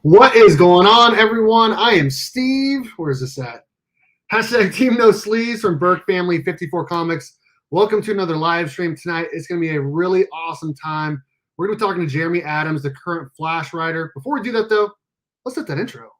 What is going on, everyone? I am Steve. Where's this at? Hashtag Team No Sleeves from Burke Family 54 Comics. Welcome to another live stream tonight. It's going to be a really awesome time. We're going to be talking to Jeremy Adams, the current Flash writer. Before we do that, though, let's hit that intro.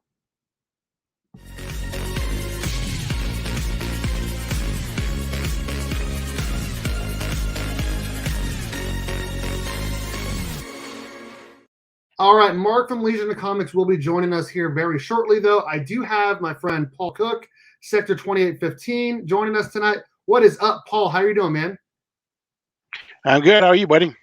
All right, Mark from Legion of Comics will be joining us here very shortly, though. I do have my friend Paul Cook, Sector 2815, joining us tonight. What is up, Paul? How are you doing, man? I'm good. How are you, buddy?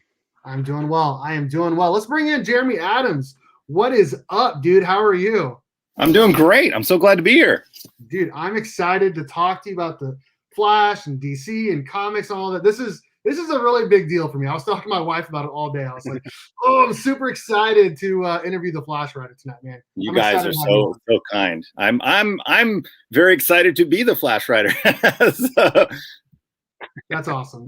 I'm doing well. I am doing well. Let's bring in Jeremy Adams. What is up, dude? How are you? I'm doing great. I'm so glad to be here. Dude, I'm excited to talk to you about the Flash and DC and comics and all that. This is a really big deal for me. I was talking to my wife about it all day. I was like, "Oh, I'm super excited to interview the Flash writer tonight, man." You guys are so kind. I'm very excited to be the Flash writer. So. That's awesome.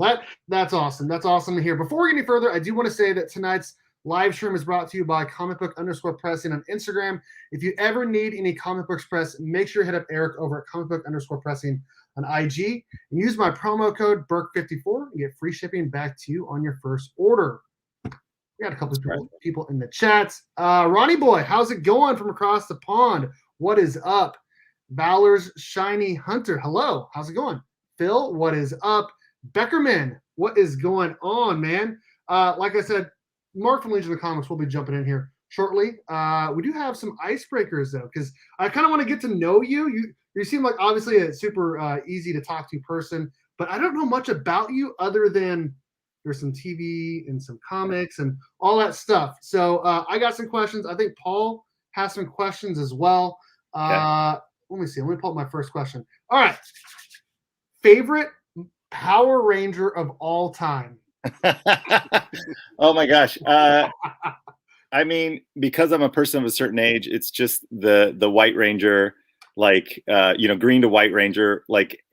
That's awesome. That's awesome to hear. Before we get any further, I do want to say that tonight's live stream is brought to you by comicbook_pressing on Instagram. If you ever need any comic books press, make sure you hit up Eric over at comicbook_pressing on IG and use my promo code BURK54 and get free shipping back to you on your first order. We got a couple of people in the chat. Ronnie Boy, how's it going from across the pond? What is up? Valor's Shiny Hunter, hello. How's it going? Phil, what is up? Beckerman, what is going on, man? Like I said, Mark from Legion of Comics will be jumping in here shortly. We do have some icebreakers, though, because I kind of want to get to know you. You seem like obviously a super easy to talk to person, but I don't know much about you other than there's some TV and some comics and all that stuff. So I got some questions. I think Paul has some questions as well. Okay. Let me see. Let me pull up my first question. All right. Favorite Power Ranger of all time? Oh my gosh. I mean, because I'm a person of a certain age, it's just the White Ranger, like green to White Ranger. Like,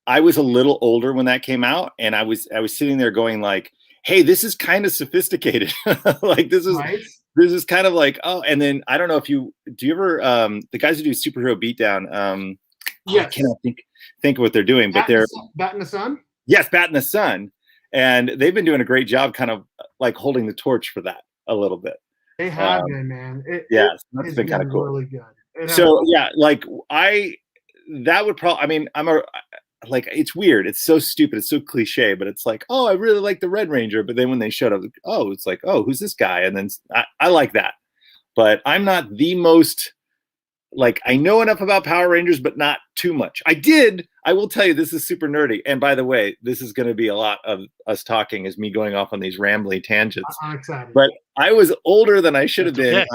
I was a little older when that came out, and I was sitting there going like, hey, this is kind of sophisticated. Like this is kind of like, oh, and then I don't know if do you ever the guys who do Superhero Beatdown, yes. I cannot think of what they're doing, but they're Bat in the Sun. Yes, Bat in the Sun, and they've been doing a great job, kind of like holding the torch for that a little bit. They have been, man. That's been kind of cool. Really good. So yeah, like that would probably. I mean, it's weird. It's so stupid. It's so cliche, but it's like, oh, I really like the Red Ranger. But then when they showed up, oh, it's like, oh, who's this guy? And then I like that, but I'm not the most. Like, I know enough about Power Rangers, but not too much. I will tell you, this is super nerdy. And by the way, this is going to be a lot of us talking as me going off on these rambly tangents. I'm excited. But I was older than I should have been.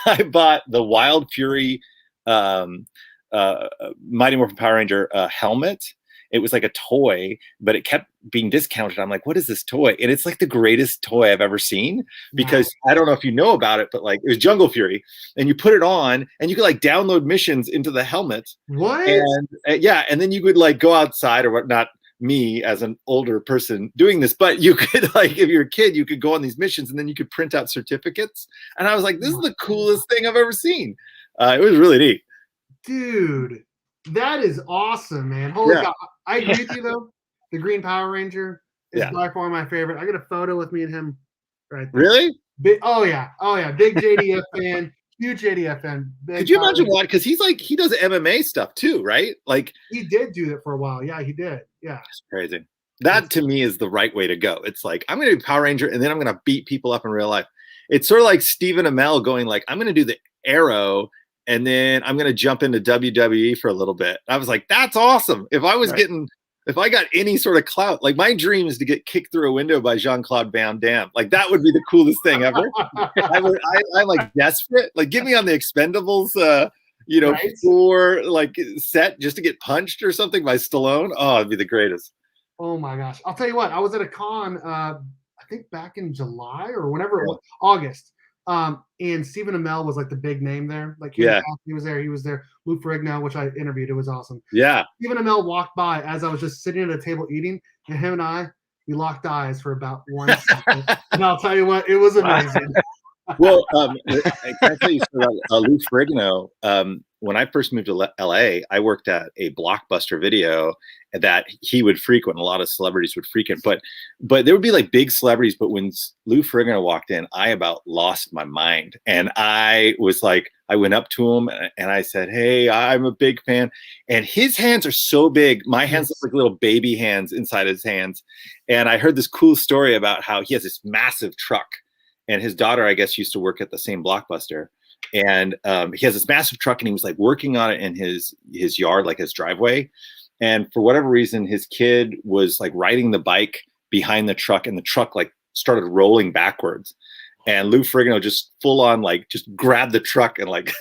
I bought the Wild Fury Mighty Morphin Power Ranger helmet. It was like a toy, but it kept being discounted. I'm like, what is this toy? And it's like the greatest toy I've ever seen, because I don't know if you know about it, but like it was Jungle Fury, and you put it on and you could like download missions into the helmet. What? And and then you could like go outside or whatnot. Me as an older person doing this, but you could like, if you're a kid, you could go on these missions and then you could print out certificates. And I was like, this is the coolest thing I've ever seen. It was really neat. Dude, that is awesome, man. Holy cow. I agree with you, though. The Green Power Ranger is by far my favorite. I got a photo with me and him right there. Really? Oh, yeah. Big JDF fan. Huge JDF fan. Could you imagine what? Because he does MMA stuff too, right? Like, he did do that for a while. Yeah, he did. Yeah. That's crazy. That to me is the right way to go. It's like, I'm going to be Power Ranger and then I'm going to beat people up in real life. It's sort of like Stephen Amell going like, I'm going to do the Arrow and then I'm going to jump into WWE for a little bit. I was like, that's awesome. If I got any sort of clout, like my dream is to get kicked through a window by Jean-Claude Van Damme. Like that would be the coolest thing ever. I'm like desperate. Like get me on the Expendables, for like set just to get punched or something by Stallone. Oh, it'd be the greatest. Oh my gosh. I'll tell you what, I was at a con, I think back in July or whenever it was, August. And Stephen Amell was like the big name there. Like he was there. Lou Ferrigno, which I interviewed. It was awesome. Yeah. Stephen Amell walked by as I was just sitting at a table eating, and him and I, we locked eyes for about 1 second. And I'll tell you what, it was amazing. Well, I can tell you something about Lou Ferrigno. When I first moved to LA, I worked at a Blockbuster Video that he would frequent. A lot of celebrities would frequent, but there would be like big celebrities. But when Lou Ferrigno walked in, I about lost my mind, and I was like, I went up to him and I said, "Hey, I'm a big fan." And his hands are so big, my hands look like little baby hands inside his hands. And I heard this cool story about how he has this massive truck. And his daughter, I guess, used to work at the same Blockbuster. And he has this massive truck, and he was like working on it in his yard, like his driveway. And for whatever reason, his kid was like riding the bike behind the truck, and the truck like started rolling backwards. And Lou Ferrigno just full on like just grabbed the truck and like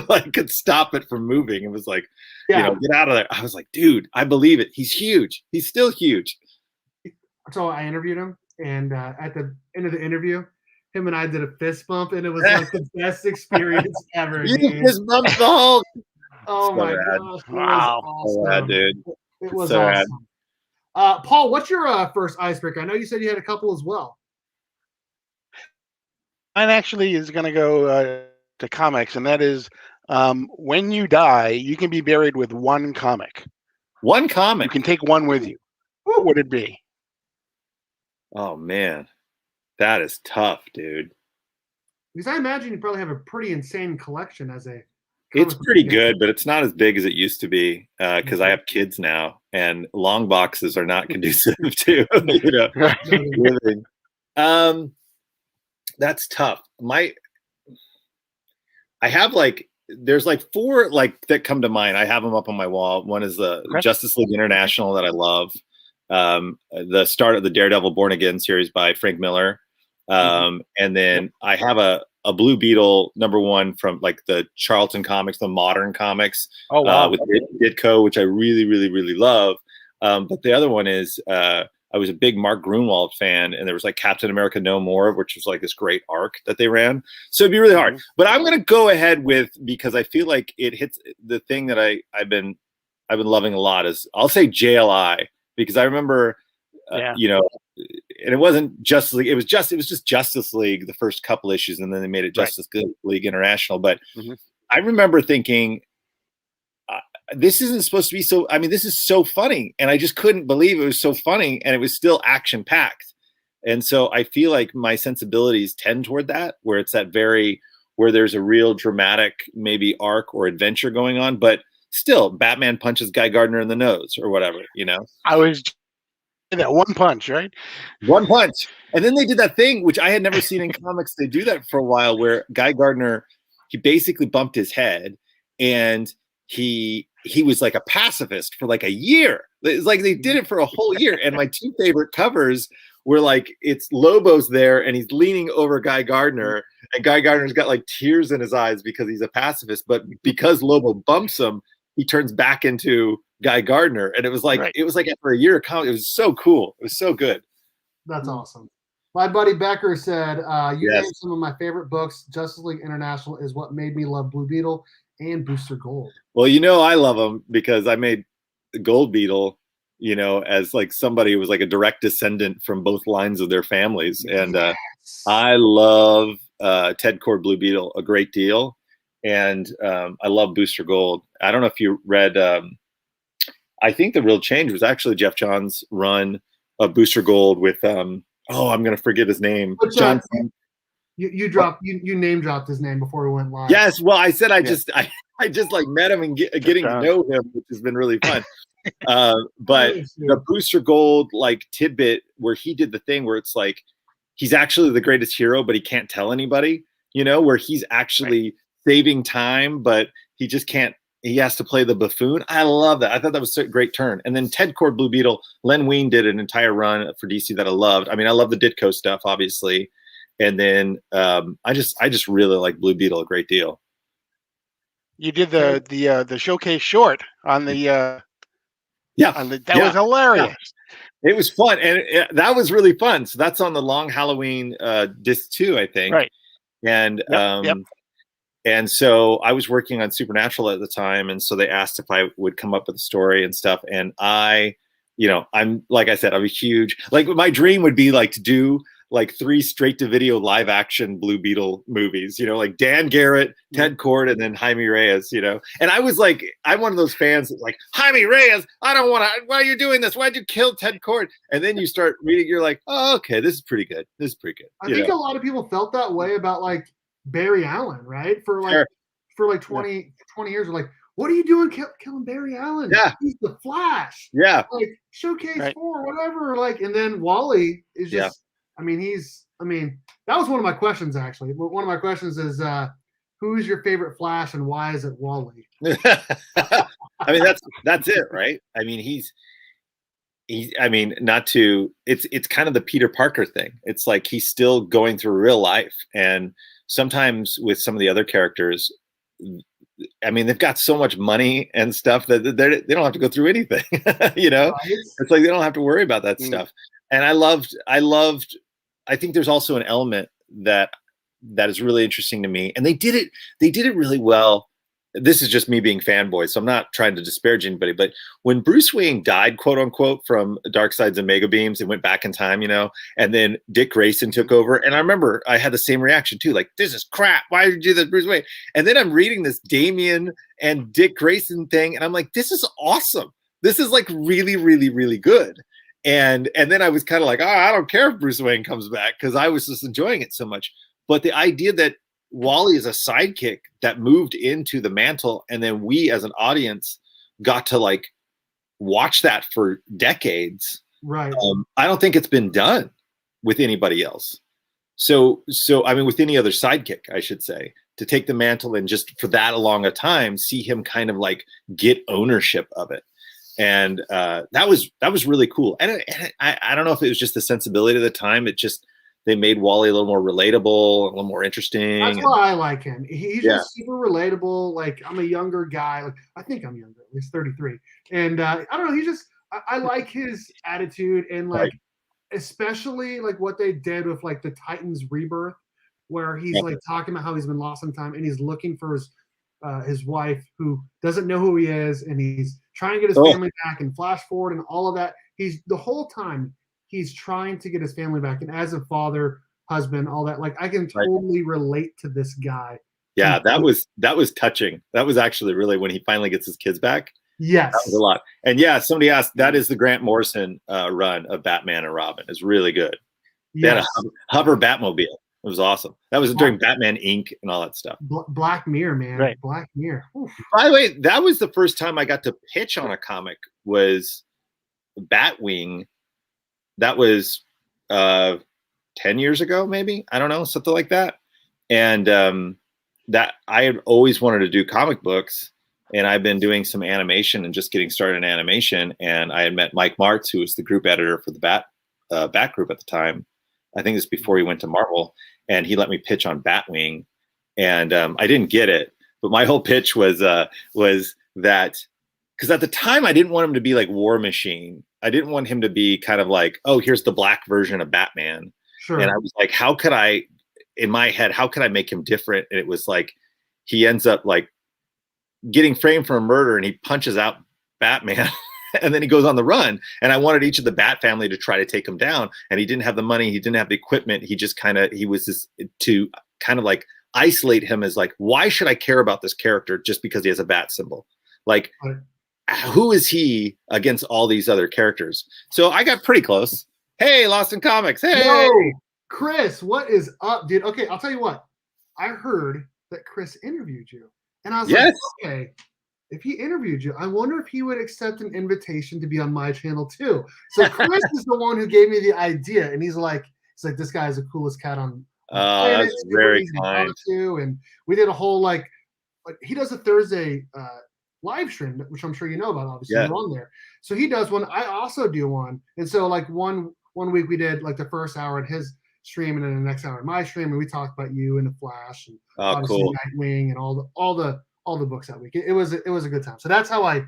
like could stop it from moving. It was like, you know, get out of there. I was like, dude, I believe it. He's huge. He's still huge. So I interviewed him, and at the end of the interview, him and I did a fist bump, and it was like the best experience ever. You fist bumped the Hulk. Oh So my rad. gosh. It Wow. was So awesome. rad, dude. It was So rad. awesome. Paul, what's your first icebreaker? I know you said you had a couple as well. Mine actually is going to go to comics, and that is when you die, you can be buried with one comic. One You comic. can take one with you. What would it be? Oh man, that is tough, dude. Because I imagine you probably have a pretty insane collection as a. It's comic pretty book good, but it's not as big as it used to be because I have kids now, and long boxes are not conducive to living. That's tough. I have like there's like 4 like that come to mind. I have them up on my wall. One is the Justice League International that I love. The start of the Daredevil Born Again series by Frank Miller. And then I have a Blue Beetle #1 from like the Charlton comics, the modern comics. Oh, wow. With Ditko, which I really, really, really love. But the other one is I was a big Mark Grunwald fan, and there was like Captain America No More, which was like this great arc that they ran. So it'd be really hard. But I'm gonna go ahead with, because I feel like it hits the thing that I've been loving a lot is, I'll say JLI, because I remember you know, and it wasn't Justice League, it was just Justice League the first couple issues, and then they made it Justice League International. But I remember thinking, this isn't supposed to be so, I mean, this is so funny, and I just couldn't believe it was so funny, and it was still action packed. And so I feel like my sensibilities tend toward that, where it's that where there's a real dramatic maybe arc or adventure going on, but still Batman punches Guy Gardner in the nose or whatever, you know? I was that one punch, right? One punch. And then they did that thing, which I had never seen in comics. They do that for a while, where Guy Gardner, he basically bumped his head, and he was like a pacifist for like a year. It's like they did it for a whole year. And my 2 favorite covers were like, it's Lobo's there, and he's leaning over Guy Gardner, and Guy Gardner's got like tears in his eyes because he's a pacifist. But because Lobo bumps him, he turns back into Guy Gardner. And it was like after a year of comic, it was so cool. It was so good. That's awesome. My buddy Becker said, you named some of my favorite books. Justice League International is what made me love Blue Beetle and Booster Gold. Well, you know, I love them because I made Gold Beetle, you know, as like somebody who was like a direct descendant from both lines of their families. And I love Ted Cord Blue Beetle a great deal. And I love Booster Gold. I don't know if you read, I think the real change was actually Jeff Johns' run of Booster Gold with, I'm going to forget his name. John. You name dropped his name before we went live. Yes. Well, I said I just like met him and getting to know him, which has been really fun. But the Booster Gold like tidbit where he did the thing where it's like he's actually the greatest hero, but he can't tell anybody, you know, where he's actually saving time, but he just can't. He has to play the buffoon. I love that. I thought that was a great turn. And then Ted Cord Blue Beetle, Len Wein did an entire run for DC that I loved. I mean, I love the Ditko stuff, obviously. And then I just really like Blue Beetle a great deal. You did the showcase short on the that was hilarious. Yeah. It was fun, and that was really fun. So that's on the Long Halloween disc 2, I think. Right. And and so I was working on Supernatural at the time, and so they asked if I would come up with a story and stuff. And I'm like I said, I'm a huge, like, my dream would be like to do like 3 straight-to-video live-action Blue Beetle movies. You know, like Dan Garrett, Ted Kord, and then Jaime Reyes. You know, and I was like, I'm one of those fans that's like, Jaime Reyes, I don't want to. Why are you doing this? Why'd you kill Ted Kord? And then you start reading, you're like, oh, okay, this is pretty good. This is pretty good. I think a lot of people felt that way about like Barry Allen, right? For like Sure. for like 20 years, like, what are you doing killing Barry Allen? Yeah. He's the Flash. Yeah. Like Showcase Right. 4, whatever. Like, and then Wally is just, I mean, that was one of my questions actually. One of my questions is who's your favorite Flash and why is it Wally? I mean, that's it, right? I mean, he's I mean, not to it's kind of the Peter Parker thing. It's like he's still going through real life. And sometimes with some of the other characters, I mean, they've got so much money and stuff that they don't have to go through anything. You know, Right? it's like they don't have to worry about that stuff. And I think there's also an element that is really interesting to me. And they did it really well. This is just me being fanboy, so I'm not trying to disparage anybody, but when Bruce Wayne died, quote unquote, from Darkseid's Omega Beams and went back in time, you know, and then Dick Grayson took over. And I remember I had the same reaction too, like, this is crap. Why did you do this, Bruce Wayne? And then I'm reading this Damian and Dick Grayson thing, and I'm like, this is awesome. This is like really, really, really good. And then I was kind of like, oh, I don't care if Bruce Wayne comes back, because I was just enjoying it so much. But the idea that Wally is a sidekick that moved into the mantle, and then we as an audience got to like watch that for decades. Right. I don't think it's been done with anybody else. So I mean, with any other sidekick, I should say, to take the mantle and just for that long a time, see him kind of like get ownership of it. And that was really cool. And I don't know if it was just the sensibility of the time. It just, they made Wally a little more relatable, a little more interesting. That's why I like him. He's just super relatable. Like, I'm a younger guy. Like, I think I'm younger, at least 33. And I don't know. He just, I like his attitude, and like, especially like what they did with like the Titans Rebirth, where he's like talking about how he's been lost in time and he's looking for his wife who doesn't know who he is, and he's trying to get his family back, and flash forward and all of that. He's the whole time he's trying to get his family back, and as a father, husband, all that. Like, I can totally relate to this guy. Yeah, that was touching. That was actually really when he finally gets his kids back. Yes, that was a lot. And yeah, somebody asked, that is the Grant Morrison run of Batman and Robin. It's really good. They had a hover Batmobile. It was awesome. That was during Batman Inc. and all that stuff. Black Mirror, man. Right. Black Mirror. Oof. By the way, that was the first time I got to pitch on a comic, was Batwing. That was 10 years ago, maybe. I don't know, something like that. And that I had always wanted to do comic books, and I've been doing some animation and just getting started in animation. And I had met Mike Martz, who was the group editor for the Bat Group at the time. I think this was before he went to Marvel, and he let me pitch on Batwing. And I didn't get it, but my whole pitch was that, because at the time I didn't want him to be like War Machine. I didn't want him to be kind of like, oh, here's the black version of Batman. Sure. And I was like, how could I make him different? And it was like, he ends up like getting framed for a murder, and he punches out Batman and then he goes on the run. And I wanted each of the Bat family to try to take him down, and he didn't have the money. He didn't have the equipment. He was just to kind of like isolate him as like, why should I care about this character just because he has a bat symbol? Like, who is he against all these other characters? So I got pretty close. Hey, Lost in Comics. Hey, yo, Chris, what is up, dude? Okay, I'll tell you what. I heard that Chris interviewed you, and I was like, okay, if he interviewed you, I wonder if he would accept an invitation to be on my channel too. So Chris is the one who gave me the idea, and he's like, this guy is the coolest cat on planet. That's very kind. And we did a whole like he does a Thursday live stream, which I'm sure you know about. Obviously, you're on there. So he does one. I also do one, and so like one week we did like the first hour at his stream, and then the next hour at my stream, and we talked about you and the Flash and obviously Nightwing and all the books that week. It was a good time. So that's how I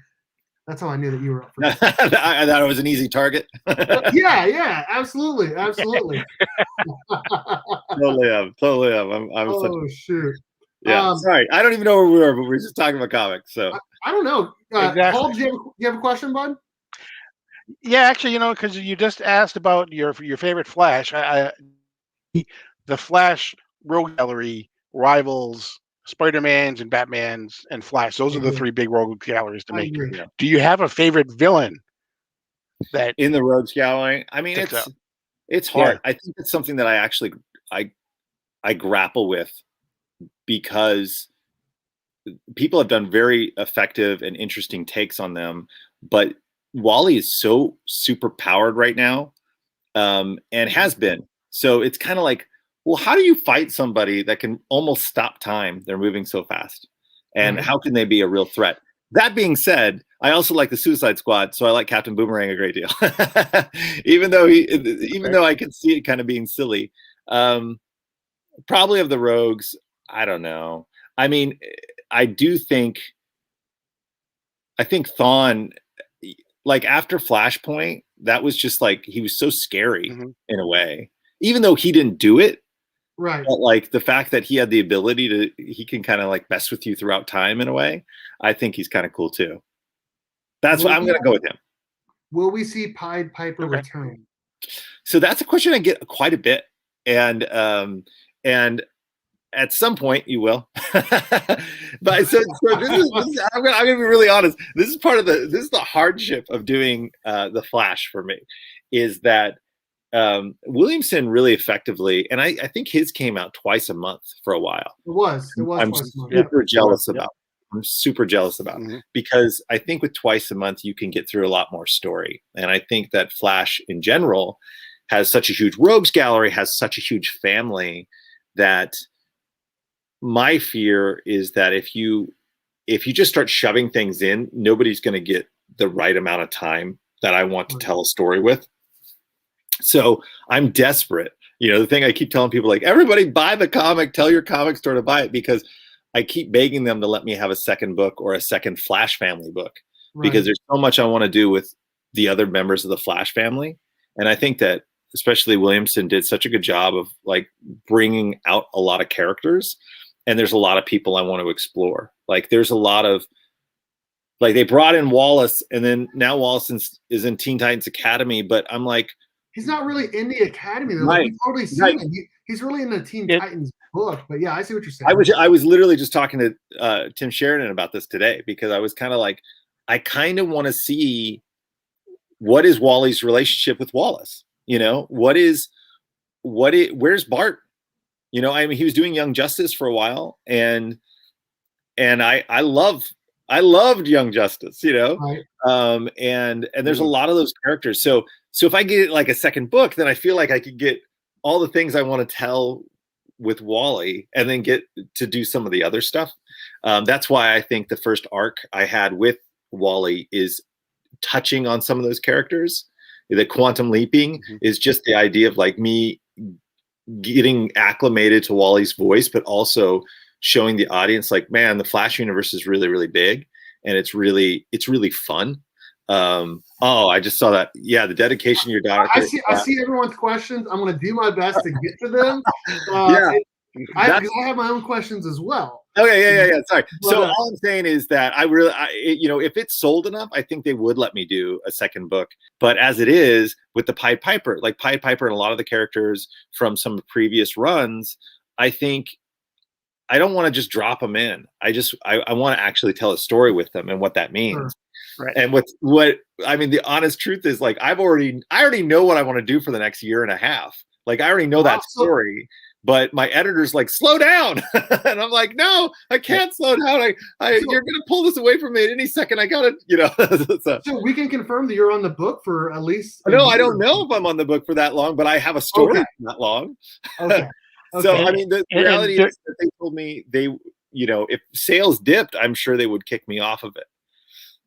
knew that you were up for it. I thought it was an easy target. yeah, absolutely. Totally am. I'm shoot. Yeah, sorry. I don't even know where we were, but we were just talking about comics. So I don't know. Exactly. Paul, do you have a question, bud? Yeah, actually, because you just asked about your favorite Flash. the Flash rogue gallery rivals Spider-Man's and Batman's and Flash. Those I are the agree. 3 big rogue galleries to I make. agree. Do you have a favorite villain that In the Rogues Gallery, I mean, sticks out? it's hard. I think it's something that I grapple with because people have done very effective and interesting takes on them, but Wally is so super powered right now, and has been. So it's kind of like, well, how do you fight somebody that can almost stop time? They're moving so fast, and Right. how can they be a real threat? That being said, I also like the Suicide Squad, so I like Captain Boomerang a great deal. even though I can see it kind of being silly. Probably of the rogues, I don't know. I mean, I think Thawne, like after Flashpoint, that was just like, he was so scary in a way, even though he didn't do it. Right. But like the fact that he had the ability he can kind of like mess with you throughout time in a way, I think he's kind of cool too. That's what I'm going to go with him. Will we see Pied Piper return? So that's a question I get quite a bit, and at some point you will. But so this is I'm gonna be really honest. This is the hardship of doing the Flash for me, is that Williamson really effectively, and I think his came out twice a month for a while. It was I'm twice a month. super jealous about. I'm super jealous about, because I think with twice a month you can get through a lot more story, and I think that Flash in general has such a huge rogues gallery, has such a huge family, that my fear is that if you just start shoving things in, nobody's going to get the right amount of time that I want to tell a story with. So I'm desperate. The thing I keep telling people, like, everybody buy the comic, tell your comic store to buy it, because I keep begging them to let me have a second book or a second Flash family book, because there's so much I want to do with the other members of the Flash family. And I think that especially Williamson did such a good job of like bringing out a lot of characters, and there's a lot of people I want to explore. Like there's a lot of, like, they brought in Wallace, and then now Wallace is in Teen Titans Academy, but I'm like, he's not really in the Academy though. Right. We've totally seen him. He's really in the Teen Titans book. But yeah, I see what you're saying. I was literally just talking to Tim Sheridan about this today, because I was kind of like, I kind of want to see what is Wally's relationship with Wallace. Where's Bart? I mean, he was doing Young Justice for a while, and I loved Young Justice, Right. And there's a lot of those characters. So if I get like a second book, then I feel like I could get all the things I want to tell with Wally, and then get to do some of the other stuff. That's why I think the first arc I had with Wally is touching on some of those characters. The quantum leaping is just the idea of like me getting acclimated to Wally's voice, but also showing the audience like, man, the Flash universe is really, really big, and it's really fun. I just saw that. Yeah, the dedication of your daughter. I see everyone's questions. I'm going to do my best to get to them. I have my own questions as well. Okay, yeah. Sorry. So all I'm saying is that if it's sold enough, I think they would let me do a second book. But as it is with the Pied Piper, like Pied Piper and a lot of the characters from some previous runs, I think I don't want to just drop them in. I want to actually tell a story with them and what that means. Sure. Right. And what I mean, the honest truth is, like, I already know what I want to do for the next year and a half. Like, I already know that story. But my editor's like, slow down. And I'm like, no, I can't slow down. You're going to pull this away from me at any second. I got to, So we can confirm that you're on the book for at least. No, I don't know if I'm on the book for that long, but I have a story that long. Okay. So, I mean, the reality is that they told me if sales dipped, I'm sure they would kick me off of it.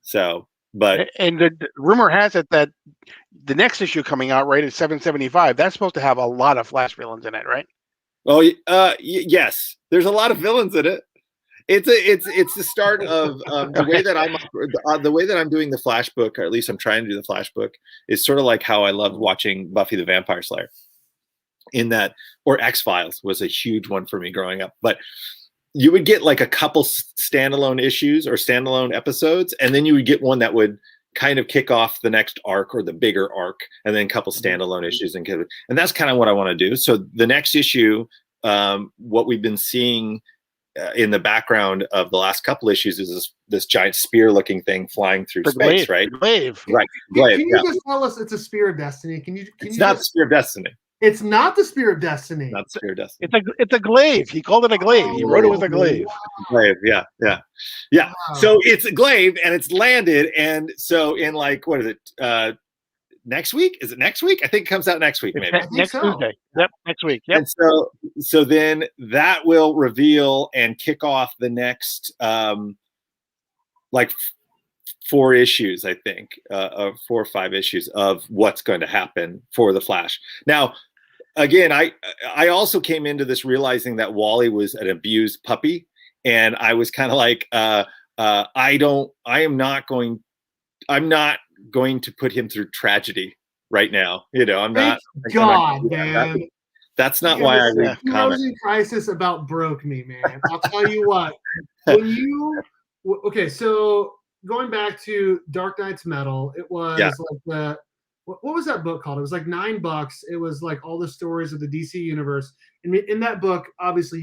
So, but. And the rumor has it that the next issue coming out, right, is 775. That's supposed to have a lot of Flash villains in it, right? Oh, yes. There's a lot of villains in it. It's the start of the way that I'm doing the Flash book, or at least I'm trying to do the Flash book, is sort of like how I loved watching Buffy the Vampire Slayer. In that, or X-Files was a huge one for me growing up. But you would get like a couple standalone issues or standalone episodes, and then you would get one that would kind of kick off the next arc or the bigger arc, and then a couple standalone issues, and that's kind of what I want to do. So the next issue, what we've been seeing in the background of the last couple issues is this giant spear-looking thing flying through space, right? Glaive. Right. Can you just tell us it's a spear of destiny? It's not the spear of destiny. It's not the spear of destiny. Not the spear of destiny. It's a glaive. He called it a glaive. He wrote it with a glaive. Glaive, yeah. Wow. So it's a glaive, and it's landed, and so in like, what is it? Next week? Is it next week? I think it comes out next week, maybe. Next Tuesday. Yep, next week. Yep. And so then that will reveal and kick off the next like 4 issues, I think, 4 or 5 issues of what's going to happen for the Flash. Now, again, I also came into this realizing that Wally was an abused puppy, and I was kind of like, I'm not going to put him through tragedy right now. I'm not. God, man. That's not why I read comics. Heroes in Crisis about broke me, man. I'll tell you what. Okay, so going back to Dark Knight's Metal, it was like what was that book called? It was like $9. It was like all the stories of the DC universe. And in that book, obviously,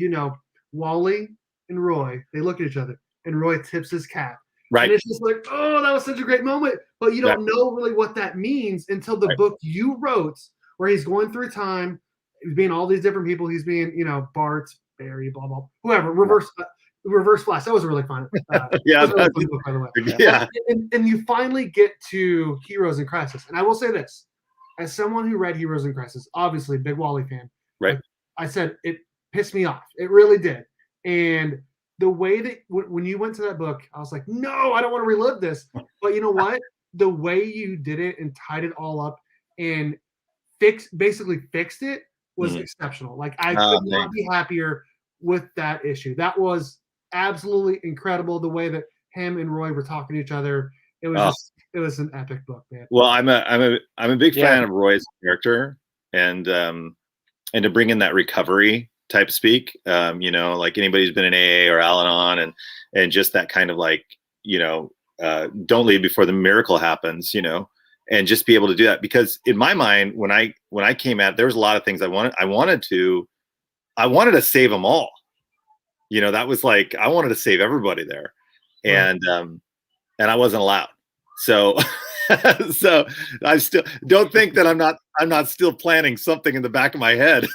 Wally and Roy, they look at each other, and Roy tips his cap. Right. And it's just like, oh, that was such a great moment. But you don't know really what that means until the book you wrote, where he's going through time, he's being all these different people. He's being, Bart, Barry, blah, blah, whoever, Reverse Flash. That was really fun. Yeah. That was a really fun book, by the way. Yeah. And you finally get to Heroes in Crisis. And I will say this, as someone who read Heroes in Crisis, obviously big Wally fan, right? I said it pissed me off. It really did. And the way that when you went to that book, I was like, no, I don't want to relive this. But you know what? The way you did it and tied it all up and basically fixed it was exceptional. Like, I could not be happier with that issue. That was absolutely incredible. The way that him and Roy were talking to each other. It was it was an epic book, man. Well, I'm a big fan of Roy's character, and to bring in that recovery type speak, like anybody who's been in AA or Al-Anon, and just that kind of like, don't leave before the miracle happens, and just be able to do that. Because in my mind, when I came out, there was a lot of things I wanted to save them all. That was like, I wanted to save everybody there, and I wasn't allowed. So so I still don't think that I'm not still planning something in the back of my head,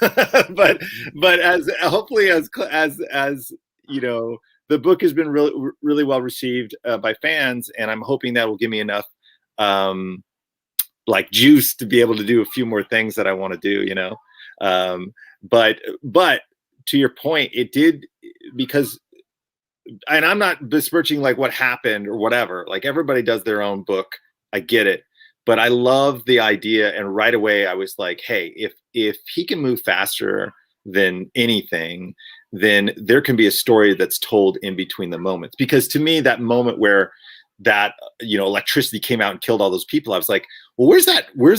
but as hopefully as the book has been really, really well received by fans, and I'm hoping that will give me enough like juice to be able to do a few more things that I want to do, but to your point, it did, because, and I'm not besmirching like what happened or whatever, like everybody does their own book. I get it, but I love the idea. And right away I was like, hey, if he can move faster than anything, then there can be a story that's told in between the moments. Because to me, that moment where that, electricity came out and killed all those people, I was like, well, where's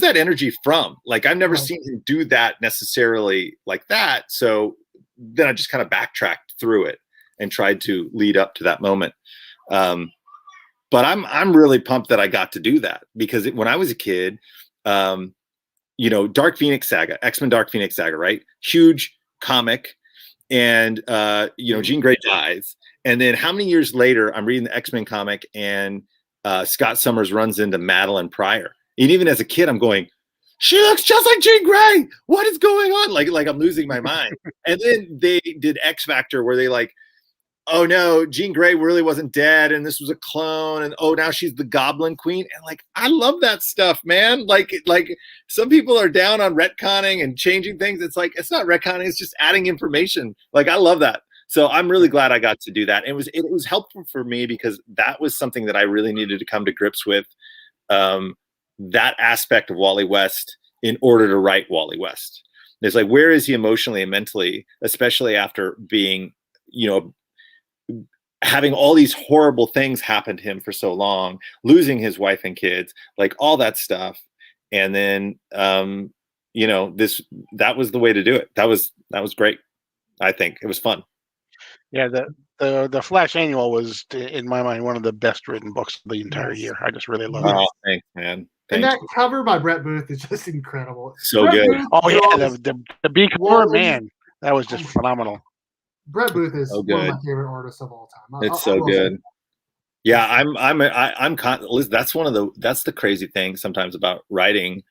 that energy from? Like, I've never seen him do that necessarily like that. So then I just kind of backtracked through it and tried to lead up to that moment. But I'm really pumped that I got to do that, because when I was a kid, Dark Phoenix Saga, X-Men Dark Phoenix Saga, right? Huge comic. And, Jean Grey dies. And then how many years later, I'm reading the X-Men comic, and Scott Summers runs into Madeline Pryor. And even as a kid, I'm going, she looks just like Jean Grey. What is going on? Like I'm losing my mind. And then they did X Factor, where they like, oh no, Jean Grey really wasn't dead, and this was a clone, and oh, now she's the Goblin Queen. And like, I love that stuff, man. Like some people are down on retconning and changing things. It's like, it's not retconning, it's just adding information. Like, I love that. So I'm really glad I got to do that. It was helpful for me, because that was something that I really needed to come to grips with, that aspect of Wally West, in order to write Wally West. It's like, where is he emotionally and mentally, especially after being, having all these horrible things happen to him for so long, losing his wife and kids, like all that stuff. And then, that was the way to do it. That was great. I think it was fun. Yeah. the Flash Annual was, in my mind, one of the best written books of the entire year. I just really love it. Oh, thanks, man. And Thank that you. cover by Brett Booth is just incredible. So Brett good. Booth Oh yeah, draws- the bee cover, man, that was just phenomenal. Brett Booth is So one of my good. favorite artists of all time. It's so good. Yeah, that's one of that's the crazy thing sometimes about writing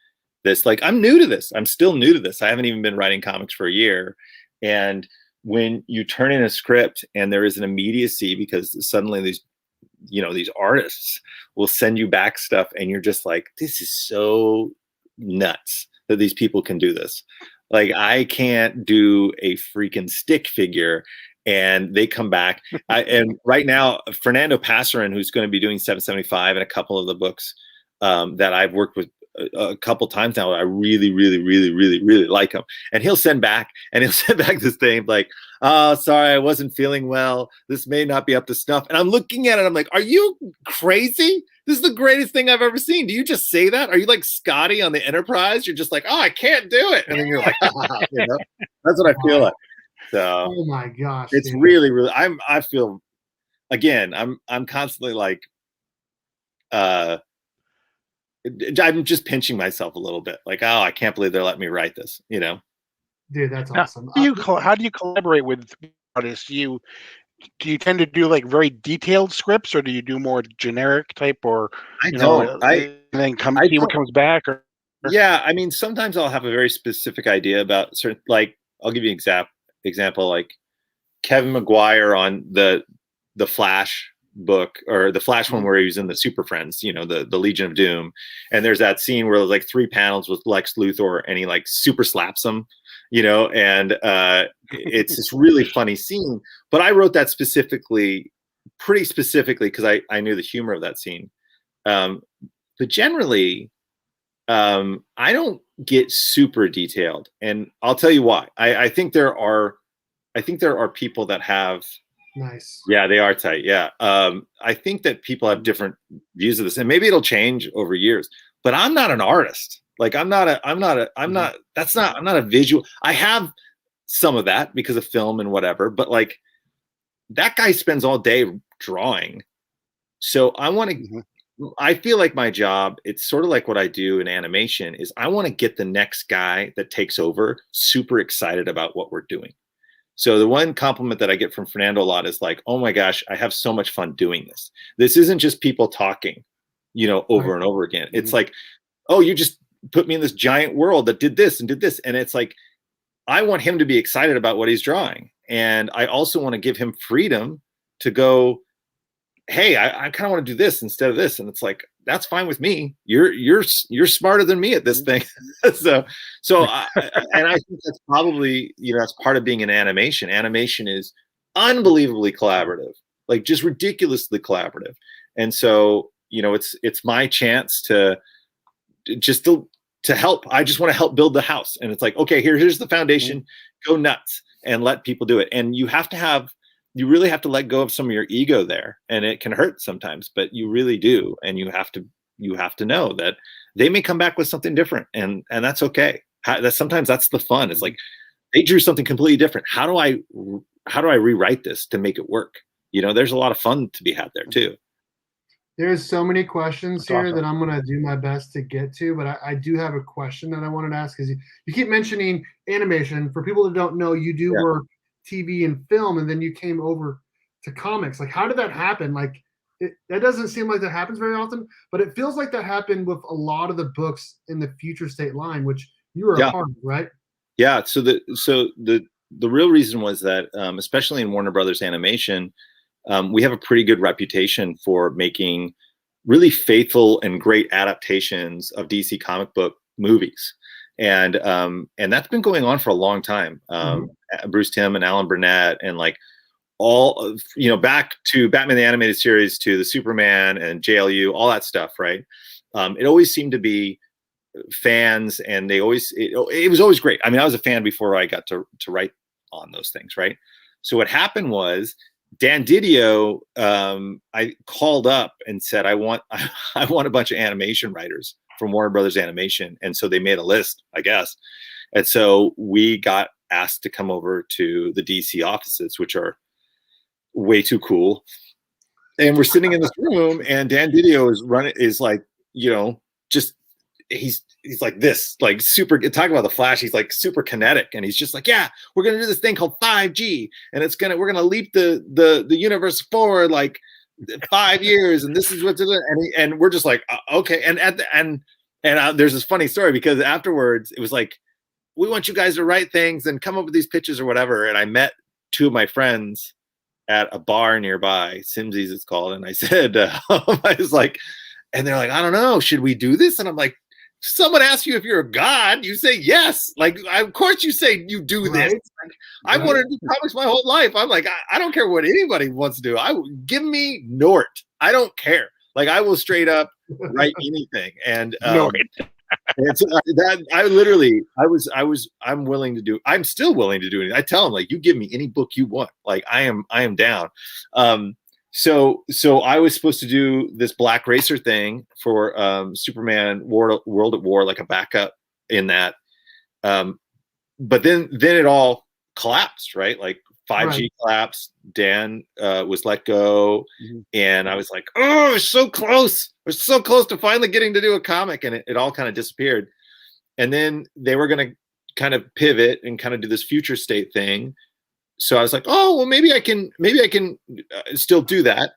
this. Like, I'm new to this. I'm still new to this. I haven't even been writing comics for a year. And when you turn in a script and there is an immediacy because suddenly these artists will send you back stuff and you're just like, this is so nuts that these people can do this. Like, I can't do a freaking stick figure and they come back. And right now, Fernando Passarin, who's going to be doing 775 and a couple of the books that I've worked with a couple times now, I really, really, really, really, really like him. And he'll send back this thing like, oh, sorry, I wasn't feeling well. This may not be up to snuff. And I'm looking at it, I'm like, are you crazy? This is the greatest thing I've ever seen. Do you just say that? Are you like Scotty on the Enterprise? You're just like, oh, I can't do it. And then you're like, that's what I feel like. So, oh my gosh, it's dude. really, really, I feel, again, I'm constantly like, I'm just pinching myself a little bit. Like, oh, I can't believe they're letting me write this, Dude, that's Now, awesome. how do you collaborate with artists? Do you tend to do like very detailed scripts, or do you do more generic type, or I don't. and then see what comes back? Or Yeah, I mean, sometimes I'll have a very specific idea about certain. Like, I'll give you an example. Like Kevin McGuire on the Flash book, or the Flash one where he was in the Super Friends, the Legion of Doom, and there's that scene where there's like 3 panels with Lex Luthor, and he like super slaps him, and it's this really funny scene. But I wrote that pretty specifically, because I knew the humor of that scene. But generally, I don't get super detailed, and I'll tell you why. I think there are people that have. Nice. Yeah, they are tight. Yeah. I think that people have different views of this, and maybe it'll change over years, but I'm not an artist. Like, I'm not a visual. I have some of that because of film and whatever, but like, that guy spends all day drawing. So I feel like my job, it's sort of like what I do in animation, is I want to get the next guy that takes over super excited about what we're doing. So the one compliment that I get from Fernando a lot is like, oh my gosh, I have so much fun doing this. This isn't just people talking, over and over again. It's like, oh, you just put me in this giant world that did this and did this. And it's like, I want him to be excited about what he's drawing. And I also want to give him freedom to go, hey, I kind of want to do this instead of this. And it's like, that's fine with me. You're smarter than me at this thing. so and I think that's probably, that's part of being in animation. Animation is unbelievably collaborative, like just ridiculously collaborative. And so, it's my chance to help. I just want to help build the house. And it's like, okay, here's the foundation, go nuts and let people do it. And you really have to let go of some of your ego there, and it can hurt sometimes, but you really do. And you have to know that they may come back with something different, and that's okay. Sometimes that's the fun. It's like, they drew something completely different. How do I rewrite this to make it work? There's a lot of fun to be had there too. There's so many questions That's here awesome. that I'm going to do my best to get to, but I do have a question that I wanted to ask, because you keep mentioning animation. For people that don't know, you do work TV and film, and then you came over to comics. Like, how did that happen? Like, that doesn't seem like that happens very often, but it feels like that happened with a lot of the books in the Future State line, which you were a part of, right? Yeah. So the real reason was that, especially in Warner Brothers Animation, we have a pretty good reputation for making really faithful and great adaptations of DC comic book movies. And that's been going on for a long time. Bruce Timm and Alan Burnett, and like all, back to Batman the Animated Series, to the Superman and JLU, all that stuff, right? It always seemed to be fans, and it was always great. I mean, I was a fan before I got to write on those things, right? So what happened was, Dan Didio, I called up and said, I want a bunch of animation writers from Warner Brothers Animation. And so they made a list, I guess. And so we got asked to come over to the DC offices, which are way too cool. And we're sitting in this room, and Dan Didio is like, just he's like this, like super, talking about the Flash, he's like super kinetic, and he's just like, yeah, we're gonna do this thing called 5G, and we're gonna leap the universe forward like 5 years, and this is what's and we're just like, okay. And there's this funny story, because afterwards it was like, we want you guys to write things and come up with these pitches or whatever. And I met two of my friends at a bar nearby, Simsies it's called, and I said, I was like, and they're like, I don't know, should we do this? And I'm like, someone asks you if you're a god, you say yes. Like, of course you say you do this. Right. Like, I wanted to do comics my whole life. I'm like, I don't care what anybody wants to do. Give me Nort. I don't care. Like, I will straight up write anything. And it's that I'm willing to do. I'm still willing to do anything. I tell them, like, you give me any book you want. Like, I am down. So I was supposed to do this Black Racer thing for Superman World at War, like a backup in that. But then it all collapsed, right? Like 5G collapsed. Dan was let go, and I was like, oh, we're so close. We're so close to finally getting to do a comic, and it all kind of disappeared. And then they were going to kind of pivot and kind of do this future state thing. So I was like, oh, well, maybe I can still do that.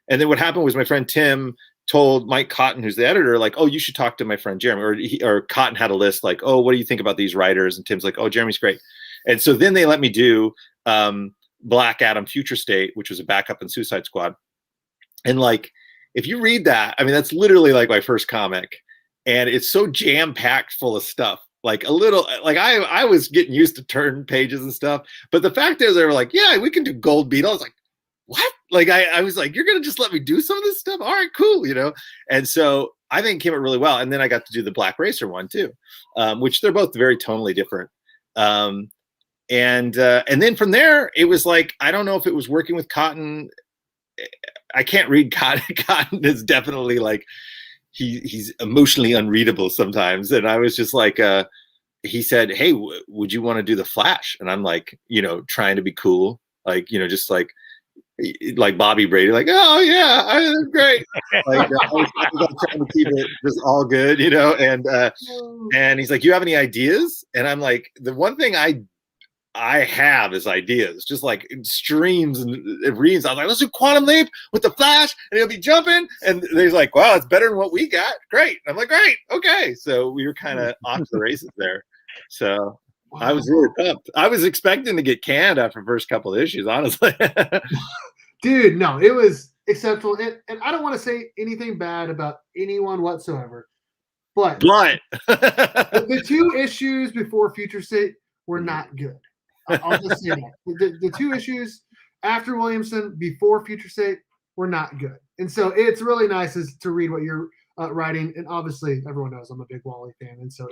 And then what happened was my friend Tim told Mike Cotton, who's the editor, like, oh, you should talk to my friend Jeremy. Or Cotton had a list like, oh, what do you think about these writers? And Tim's like, oh, Jeremy's great. And so then they let me do Black Adam Future State, which was a backup in Suicide Squad. And like, if you read that, I mean, that's literally like my first comic. And it's so jam-packed full of stuff. Like a little, like I was getting used to turn pages and stuff, but the fact is they were like, yeah, we can do Gold Beetle. I was like, what? Like I was like, you're gonna just let me do some of this stuff? All right, cool, And so I think it came out really well. And then I got to do the Black Racer one too, which they're both very tonally different. And then from there, it was like, I don't know if it was working with Cotton. I can't read Cotton. Cotton is definitely like, he's emotionally unreadable sometimes. And I was just like, he said, hey, would you want to do the Flash? And I'm like, trying to be cool. Like, just like Bobby Brady, like, oh yeah, great. Like, I was trying to keep it just all good, and he's like, you have any ideas? And I'm like, the one thing I have is ideas, just like streams and reams. I was like, let's do Quantum Leap with the Flash, and he'll be jumping. And he's like, wow, it's better than what we got. Great. And I'm like, great, okay. So we were kind of off the races there. So wow. I was really pumped. I was expecting to get canned after the first couple of issues, honestly. Dude, no, it was exceptional. And I don't want to say anything bad about anyone whatsoever, but the two issues before Future State were not good. I'll just say that. The two issues after Williamson, before Future State, were not good. And so it's really nice to read what you're writing. And obviously, everyone knows I'm a big Wally fan. And so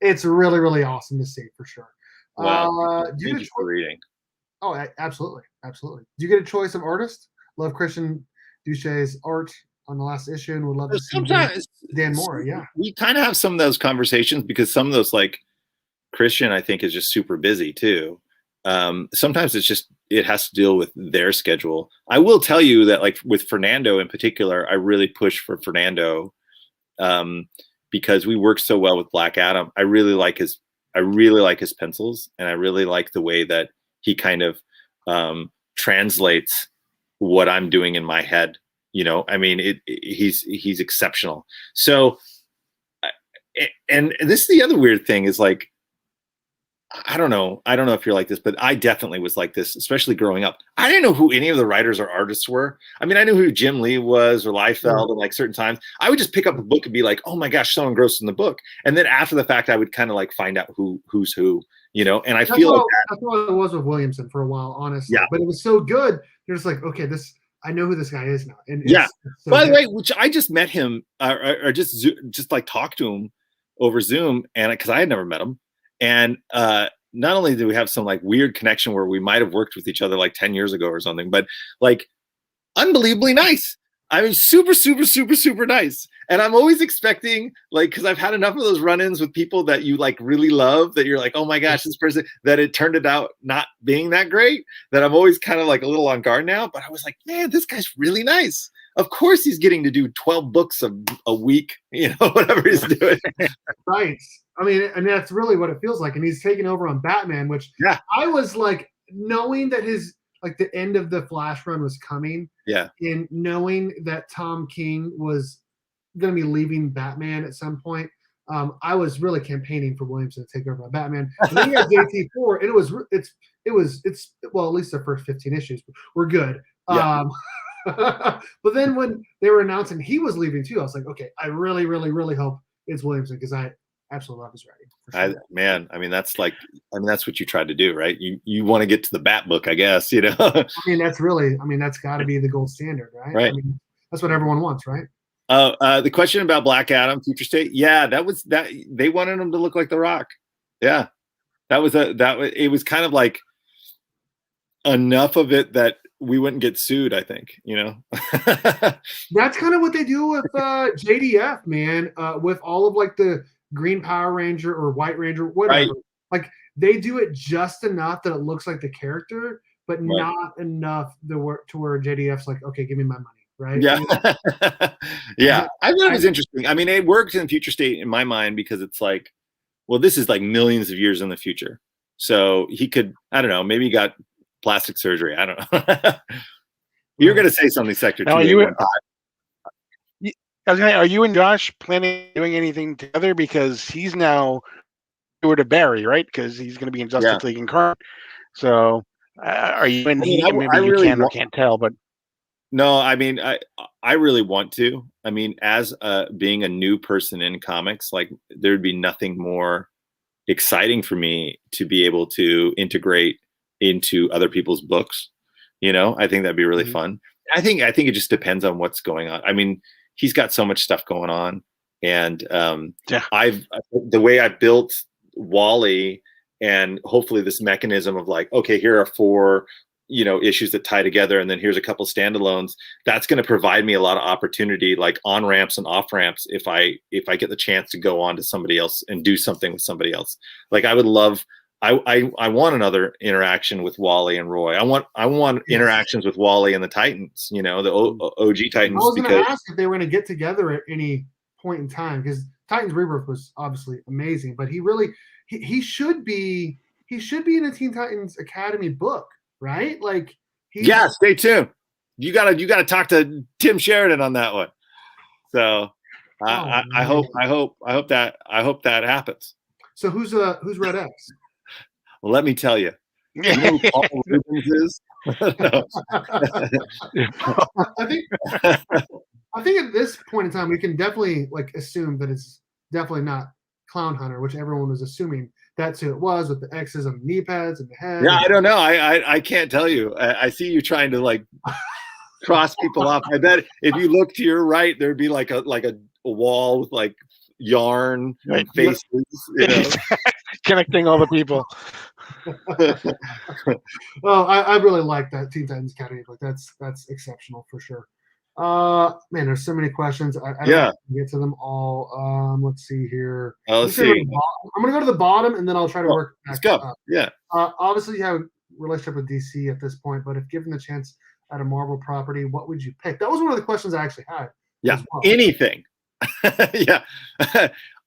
it's really, really awesome to see for sure. Wow. Thank you for reading. Oh, absolutely. Absolutely. Do you get a choice of artist? Love Christian Duche's art on the last issue, and would love to see Dan Mora. Yeah. We kind of have some of those conversations, because some of those, like, Christian, I think, is just super busy too. Sometimes it has to deal with their schedule. I will tell you that, like, with Fernando in particular, I really push for Fernando because we work so well with Black Adam. I really like his pencils, and I really like the way that he kind of translates what I'm doing in my head. I mean, he's exceptional. So, and this is the other weird thing is, like, I don't know if you're like this, but I definitely was like this, especially growing up. I didn't know who any of the writers or artists were. I mean, I knew who Jim Lee was or Liefeld, and like certain times I would just pick up a book and be like, oh my gosh, so engrossed in the book. And then after the fact, I would kind of like find out who's who, and I feel like that's what it was with Williamson for a while, honestly. Yeah. But it was so good. You're just like, okay, I know who this guy is now. And yeah. So by the way, which I just met him or just like talked to him over Zoom, and because I had never met him. And not only do we have some like weird connection where we might have worked with each other like 10 years ago or something, but like unbelievably nice. I mean, super, super, super, super nice. And I'm always expecting, like, because I've had enough of those run-ins with people that you like really love, that you're like, oh my gosh, this person, that it turned out not being that great, that I'm always kind of like a little on guard now. But I was like, man, this guy's really nice. Of course he's getting to do 12 books a week, whatever he's doing. Right. I mean, and that's really what it feels like. And he's taking over on Batman, which I was like, knowing that the end of the Flash run was coming. Yeah. And knowing that Tom King was going to be leaving Batman at some point, I was really campaigning for Williamson to take over on Batman. And then he had JT4, and it's well, at least the first 15 issues were good. Yeah. But then when they were announcing he was leaving too, I was like, okay, I really, really, really hope it's Williamson, because I absolutely love his writing. Sure. That's what you tried to do, right? You want to get to the Bat book, I guess, I mean, that's got to be the gold standard, right? Right. I mean, that's what everyone wants, right? The question about Black Adam, Future State, that they wanted him to look like The Rock. Yeah, it was kind of like enough of it that we wouldn't get sued, I think, That's kind of what they do with JDF, man, with all of like the Green Power Ranger or White Ranger, whatever. Right. Like they do it just enough that it looks like the character, but not enough to where JDF's like, okay, give me my money, right? Yeah. Yeah. I thought it was interesting. I mean, it worked in Future State in my mind because it's like, well, this is like millions of years in the future. So he could, I don't know, maybe he got plastic surgery. I don't know. You're going to say something, Sector 2. Are you and Josh planning on doing anything together? Because he's now over to Barry, right? Because he's going to be in Justice League Incarnate. So are you and he? Maybe you really can or can't tell, but no. I mean, I really want to. I mean, as being a new person in comics, like there'd be nothing more exciting for me to be able to integrate into other people's books. I think that'd be really fun. I think it just depends on what's going on. I mean, he's got so much stuff going on, and the way I built Wally, and hopefully this mechanism of like, okay, here are 4 issues that tie together, and then here's a couple standalones. That's going to provide me a lot of opportunity, like on ramps and off ramps, if I get the chance to go on to somebody else and do something with somebody else. Like I would love. I want another interaction with Wally and Roy. I want interactions with Wally and the Titans, the OG Titans. I was going to ask if they were going to get together at any point in time, because Titans Rebirth was obviously amazing, but he should be in a Teen Titans Academy book, right? Like stay tuned. You gotta talk to Tim Sheridan on that one. So I hope that happens. So who's Red X? Well, let me tell you. You know who Paul Rubens is? I think at this point in time, we can definitely assume that it's definitely not Clown Hunter, which everyone was assuming that's who it was, with the X's on the knee pads and the head. Yeah, I don't know. I can't tell you. I see you trying to cross people off. I bet if you look to your right, there'd be like a wall with like yarn faces, connecting all the people. Well, I really like that Teen Titans Academy book. That's exceptional for sure. Man, there's so many questions. I don't know if I can get to them all. Let's see here. Let's see. I'm gonna go to the bottom, and then I'll try to work. Let's go. Yeah. Obviously, you have a relationship with DC at this point, but if given the chance at a Marvel property, what would you pick? That was one of the questions I actually had. Yeah. Well. Anything. Yeah.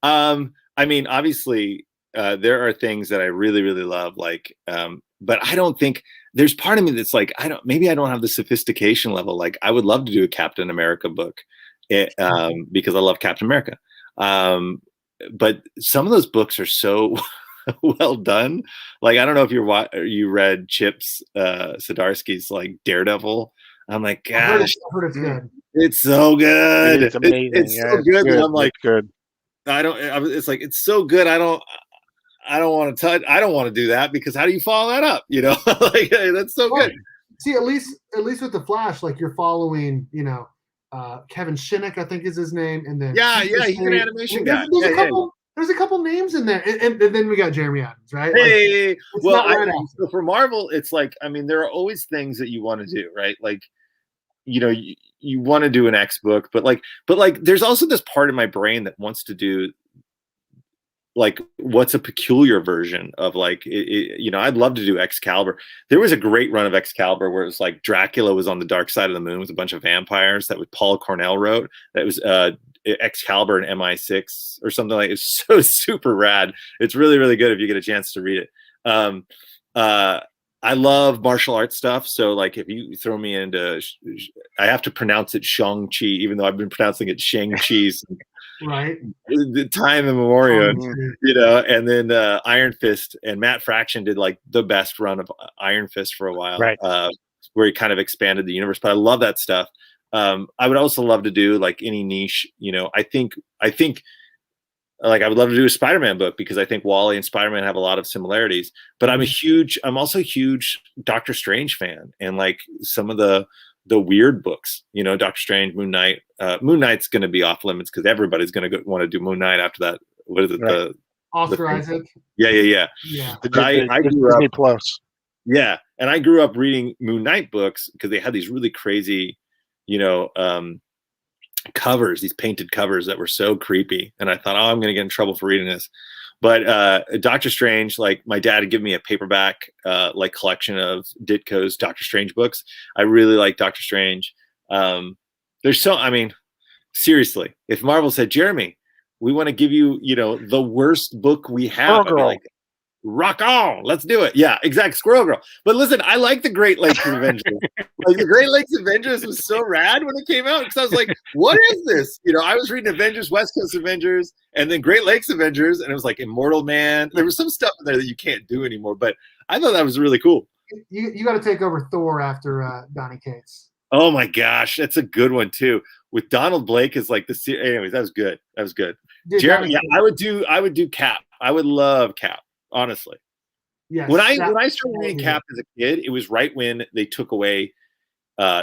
I mean, obviously, there are things that I really, really love, but I don't think there's part of me that's like, maybe I don't have the sophistication level. Like I would love to do a Captain America book because I love Captain America. But some of those books are so well done. Like, I don't know if you read Chip Zdarsky's Daredevil. I'm like, gosh, I heard it's good. It's so good. It's amazing. It's so good. That I'm like, good. It's like, it's so good. I don't want to do that, because how do you follow that up? That's so good. See, at least with the Flash, you're following, Kevin Shinnick, I think is his name, and then he's an animation guy. There's a couple names in there, and then we got Jeremy Adams, right? So for Marvel, it's there are always things that you want to do, right? you want to do an X book, but like there's also this part of my brain that wants to do like what's a peculiar version of like you know, I'd love to do Excalibur. There was a great run of Excalibur where it was like Dracula was on the dark side of the moon with a bunch of vampires that Paul Cornell wrote. That was Excalibur and MI6 or something like. It's so super rad. It's really, really good if you get a chance to read it. I love martial arts stuff. So like if you throw me into, I have to pronounce it Shang-Chi, even though I've been pronouncing it Shang-Chi. Right. The time immemorial, you know, and then Iron Fist, and Matt Fraction did like the best run of Iron Fist for a while, right. Where he kind of expanded the universe. But I love that stuff. I would also love to do like any niche, you know. I think like I would love to do a Spider-Man book because I think Wally and Spider-Man have a lot of similarities. But I'm also a huge Doctor Strange fan, and like some of the weird books, you know, Doctor Strange, Moon Knight. Moon Knight's going to be off limits because everybody's going to want to do Moon Knight after that. What is it? Right. Oscar Isaac. Yeah. I grew up. Plus. Yeah, and I grew up reading Moon Knight books because they had these really crazy, you know, covers, these painted covers that were so creepy. And I thought, oh, I'm going to get in trouble for reading this. But Doctor Strange, like my dad had given me a paperback like collection of Ditko's Doctor Strange books. I really like Doctor Strange. There's so, I mean, seriously, if Marvel said, Jeremy, we want to give you, you know, the worst book we have, I'd be like, rock on, let's do it. Yeah, exactly. Squirrel Girl. But listen, I like the Great Lakes Avengers. Like the Great Lakes Avengers was so rad when it came out because I was like, what is this? You know, I was reading Avengers, West Coast Avengers, and then Great Lakes Avengers, and it was like Immortal Man. There was some stuff in there that you can't do anymore, but I thought that was really cool. You got to take over Thor after Donny Cates. Oh my gosh, that's a good one too. With Donald Blake as like the anyways, that was good. That was good. Dude, Jeremy, yeah, I would do Cap. I would love Cap. Honestly, yes. When I started reading Cap as a kid, it was right when they took away,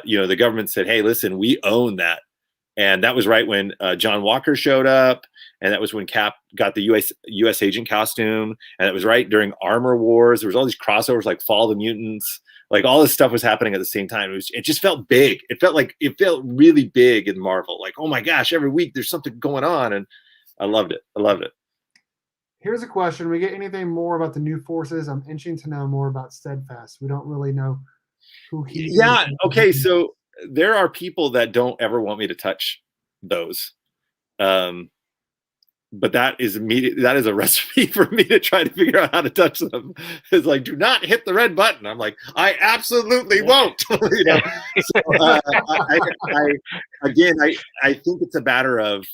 you know, the government said, "Hey, listen, we own that," and that was right when John Walker showed up, and that was when Cap got the U.S. agent costume, and it was right during Armor Wars. There was all these crossovers like Fall of the Mutants, like all this stuff was happening at the same time. It just felt big. It felt really big in Marvel. Like, oh my gosh, every week there's something going on, and I loved it. Here's a question. We get anything more about the new forces? I'm itching to know more about Steadfast. We don't really know who he is. Yeah, okay, so there are people that don't ever want me to touch those. But that is a recipe for me to try to figure out how to touch them. It's like, do not hit the red button. I'm like, I absolutely won't. You know? So, I think it's a matter of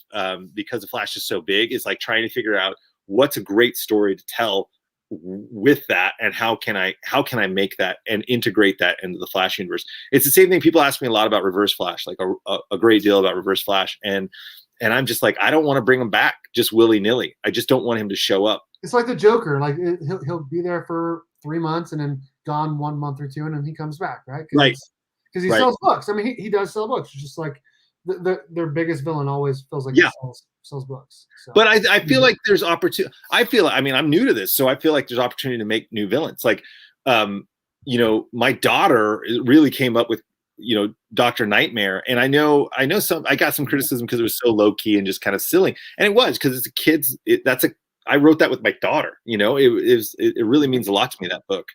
because the Flash is so big, it's like trying to figure out what's a great story to tell with that, and how can I make that and integrate that into the Flash universe. It's the same thing. People ask me a lot about Reverse Flash, like a great deal about Reverse Flash, and I'm just like, I don't want to bring him back just willy-nilly. I just don't want him to show up. It's like the Joker. Like he'll be there for 3 months and then gone 1 month or two, and then he comes back, right? Right. Because he sells books. I mean, he does sell books. It's just like their biggest villain always feels like he sells books. So. But I feel like there's opportunity. I mean, I'm new to this, so I feel like there's opportunity to make new villains. Like, you know, my daughter really came up with, you know, Dr. Nightmare, and I know I got some criticism because it was so low key and just kind of silly, and it was because it's a kid's. I wrote that with my daughter. You know, it really means a lot to me, that book,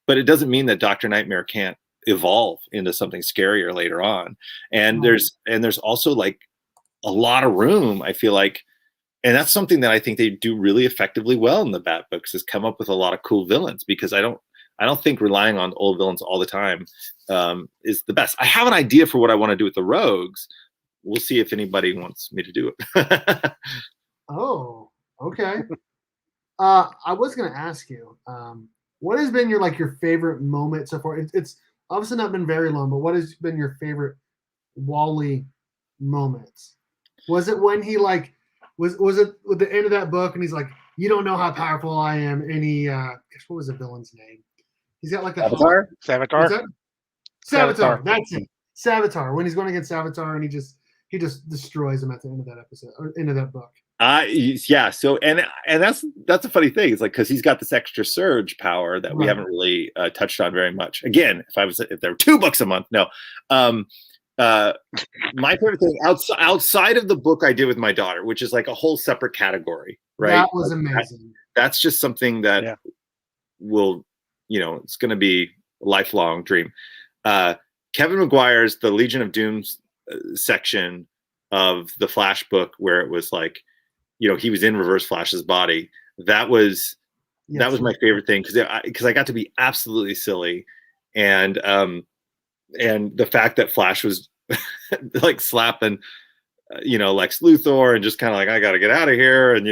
but it doesn't mean that Dr. Nightmare can't evolve into something scarier later on. And there's also like a lot of room, I feel like, and that's something that I think they do really effectively well in the Bat books, is come up with a lot of cool villains, because I don't think relying on old villains all the time is the best. I have an idea for what I want to do with the Rogues. We'll see if anybody wants me to do it. Oh, okay. I was going to ask you, what has been your favorite moment so far? It's obviously not been very long, but what has been your favorite Wally moments? Was it when he was it at the end of that book and he's like, "You don't know how powerful I am," and he what was the villain's name? He's got like a Savitar. Savitar. That's it. Savitar. When he's going against Savitar, and he just destroys him at the end of that episode or end of that book. Yeah. So and that's a funny thing. It's like, because he's got this extra surge power that we haven't really touched on very much. Again, if there were 2 books a month, no. my favorite thing outside of the book I did with my daughter, which is like a whole separate category, right? That was amazing. That's just something that will, it's going to be a lifelong dream. Kevin McGuire's The Legion of Doom section of the Flash book, where it was like, he was in Reverse Flash's body. That was my favorite thing because I got to be absolutely silly, and the fact that Flash was like slapping, Lex Luthor and just kind of like, I got to get out of here, and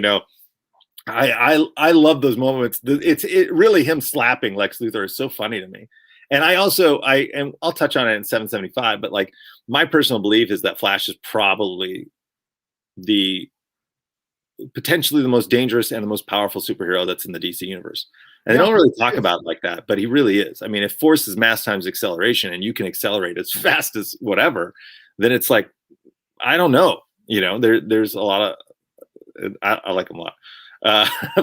I love those moments. It's really him slapping Lex Luthor is so funny to me. And I'll touch on it in 775, but like my personal belief is that Flash is probably potentially the most dangerous and the most powerful superhero that's in the DC universe. And they don't really talk about it like that, but he really is. I mean, if force is mass times acceleration and you can accelerate as fast as whatever, then it's like, I don't know, there's a lot of, I like him a lot.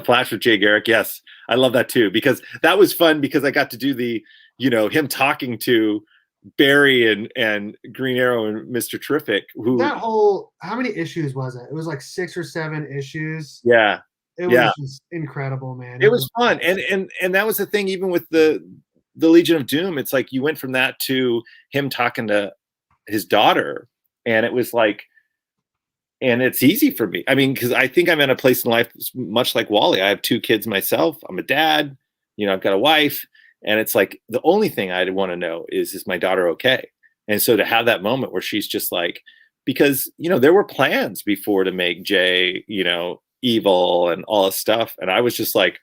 Flash with Jay Garrick. Yes. I love that too, because that was fun because I got to do him talking to Barry and Green Arrow and Mr. Terrific. How many issues was it? It was like 6 or 7 issues. Yeah. It was just incredible, man. It was fun. And that was the thing, even with the Legion of Doom, it's like you went from that to him talking to his daughter, and it was like, and it's easy for me. I mean, because I think I'm in a place in life much like Wally. I have 2 kids myself. I'm a dad. I've got a wife. And it's like, the only thing I'd want to know is my daughter okay? And so to have that moment where she's just like, because, there were plans before to make Jay, evil and all this stuff. And I was just like,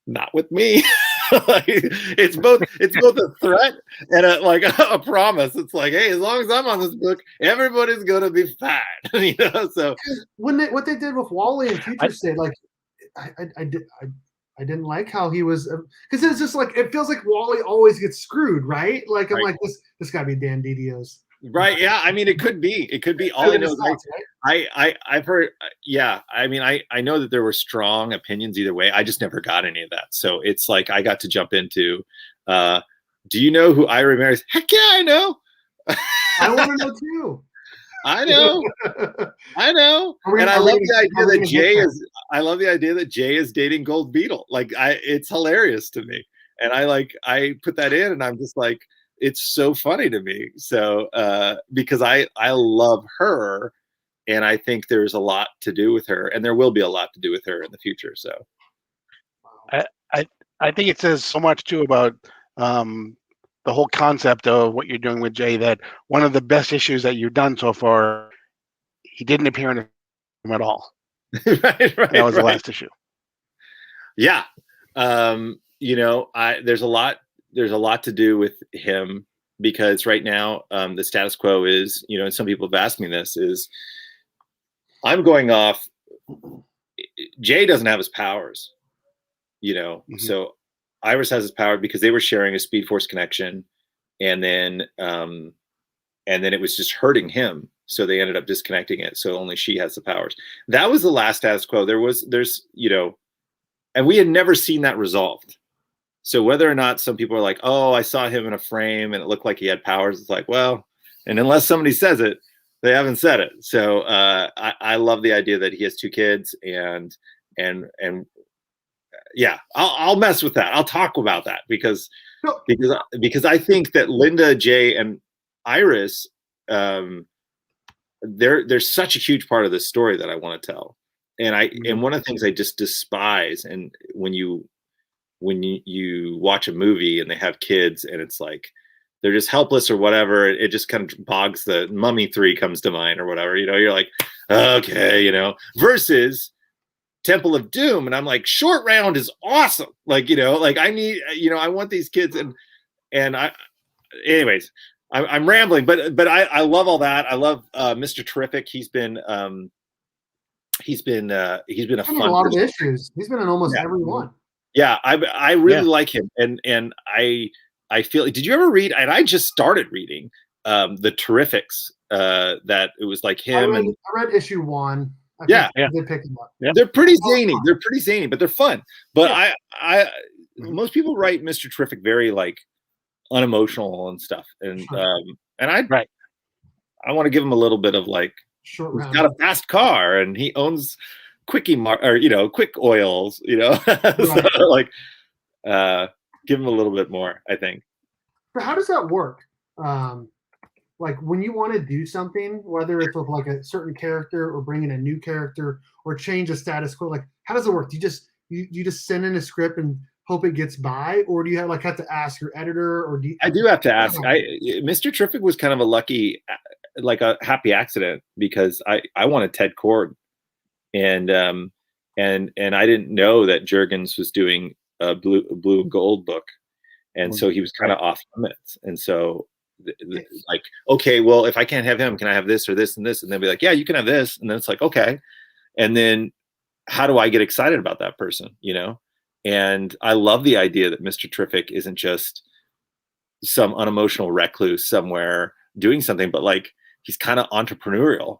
not with me. it's both a threat and a promise. It's like, hey, as long as I'm on this book, everybody's gonna be fine. So what they did with Wally and Future State, like I didn't like how he was, because it's just like, it feels like Wally always gets screwed, right? Like I'm like, this gotta be Dan Didio's. Right. Yeah. I mean, it could be. All I know is I've heard. Yeah. I mean, I know that there were strong opinions either way. I just never got any of that. So it's like I got to jump into. Do you know who Ira marries? Heck yeah, I know. I want to know too. I know. And I love the idea that Jay is. I love the idea that Jay is dating Gold Beetle. Like it's hilarious to me. And I put that in, and I'm just like, it's so funny to me. So because I love her, and I think there's a lot to do with her, and there will be a lot to do with her in the future. So I think it says so much too about the whole concept of what you're doing with Jay, that one of the best issues that you've done so far, he didn't appear in it at all. Right. That was the last issue. Yeah. There's a lot to do with him, because right now the status quo is, and some people have asked me this, is I'm going off. Jay doesn't have his powers, Mm-hmm. So Iris has his power because they were sharing a Speed Force connection, and then it was just hurting him. So they ended up disconnecting it. So only she has the powers. That was the last status quo. And we had never seen that resolved. So whether or not some people are like, oh, I saw him in a frame and it looked like he had powers, it's like, well, and unless somebody says it, they haven't said it. So I love the idea that he has 2 kids, and yeah, I'll mess with that. I'll talk about that because I think that Linda, Jay, and Iris, they're such a huge part of this story that I want to tell. And one of the things I just despise, and when you watch a movie and they have kids and it's like they're just helpless or whatever, it just kind of bogs. The Mummy 3 comes to mind or whatever, you're like, okay, versus Temple of Doom, and I'm like, Short Round is awesome. Like, I need, I want these kids, and anyways, I'm rambling, but I love all that. I love Mr. Terrific. He's been a fun a lot of issues. He's been in almost every one. Yeah, I really like him, and I feel. Did you ever read? And I just started reading the Terrifics. That it was like him. I read issue 1. I did pick them up. Yeah. They're pretty zany. They're pretty zany, but they're fun. But most people write Mr. Terrific very like unemotional and stuff, and I I want to give him a little bit of like, Short he's round. got a fast car and he owns quick oils, Right. So like, give him a little bit more, I think. So how does that work? Like when you want to do something, whether it's with like a certain character or bring in a new character or change a status quo, like how does it work? Do you just send in a script and hope it gets by, or do you have to ask your editor, or I do have to ask. Mr. Terrific was kind of a happy accident, because I wanted Ted Cord, and I didn't know that Juergens was doing a blue and gold book, and so he was kind of off limits, and so like, okay, well, if I can't have him, can I have this or this and this? And they'll be like, yeah, you can have this, and then it's like, okay, and then how do I get excited about that person, And I love the idea that Mr. Terrific isn't just some unemotional recluse somewhere doing something, but like he's kind of entrepreneurial,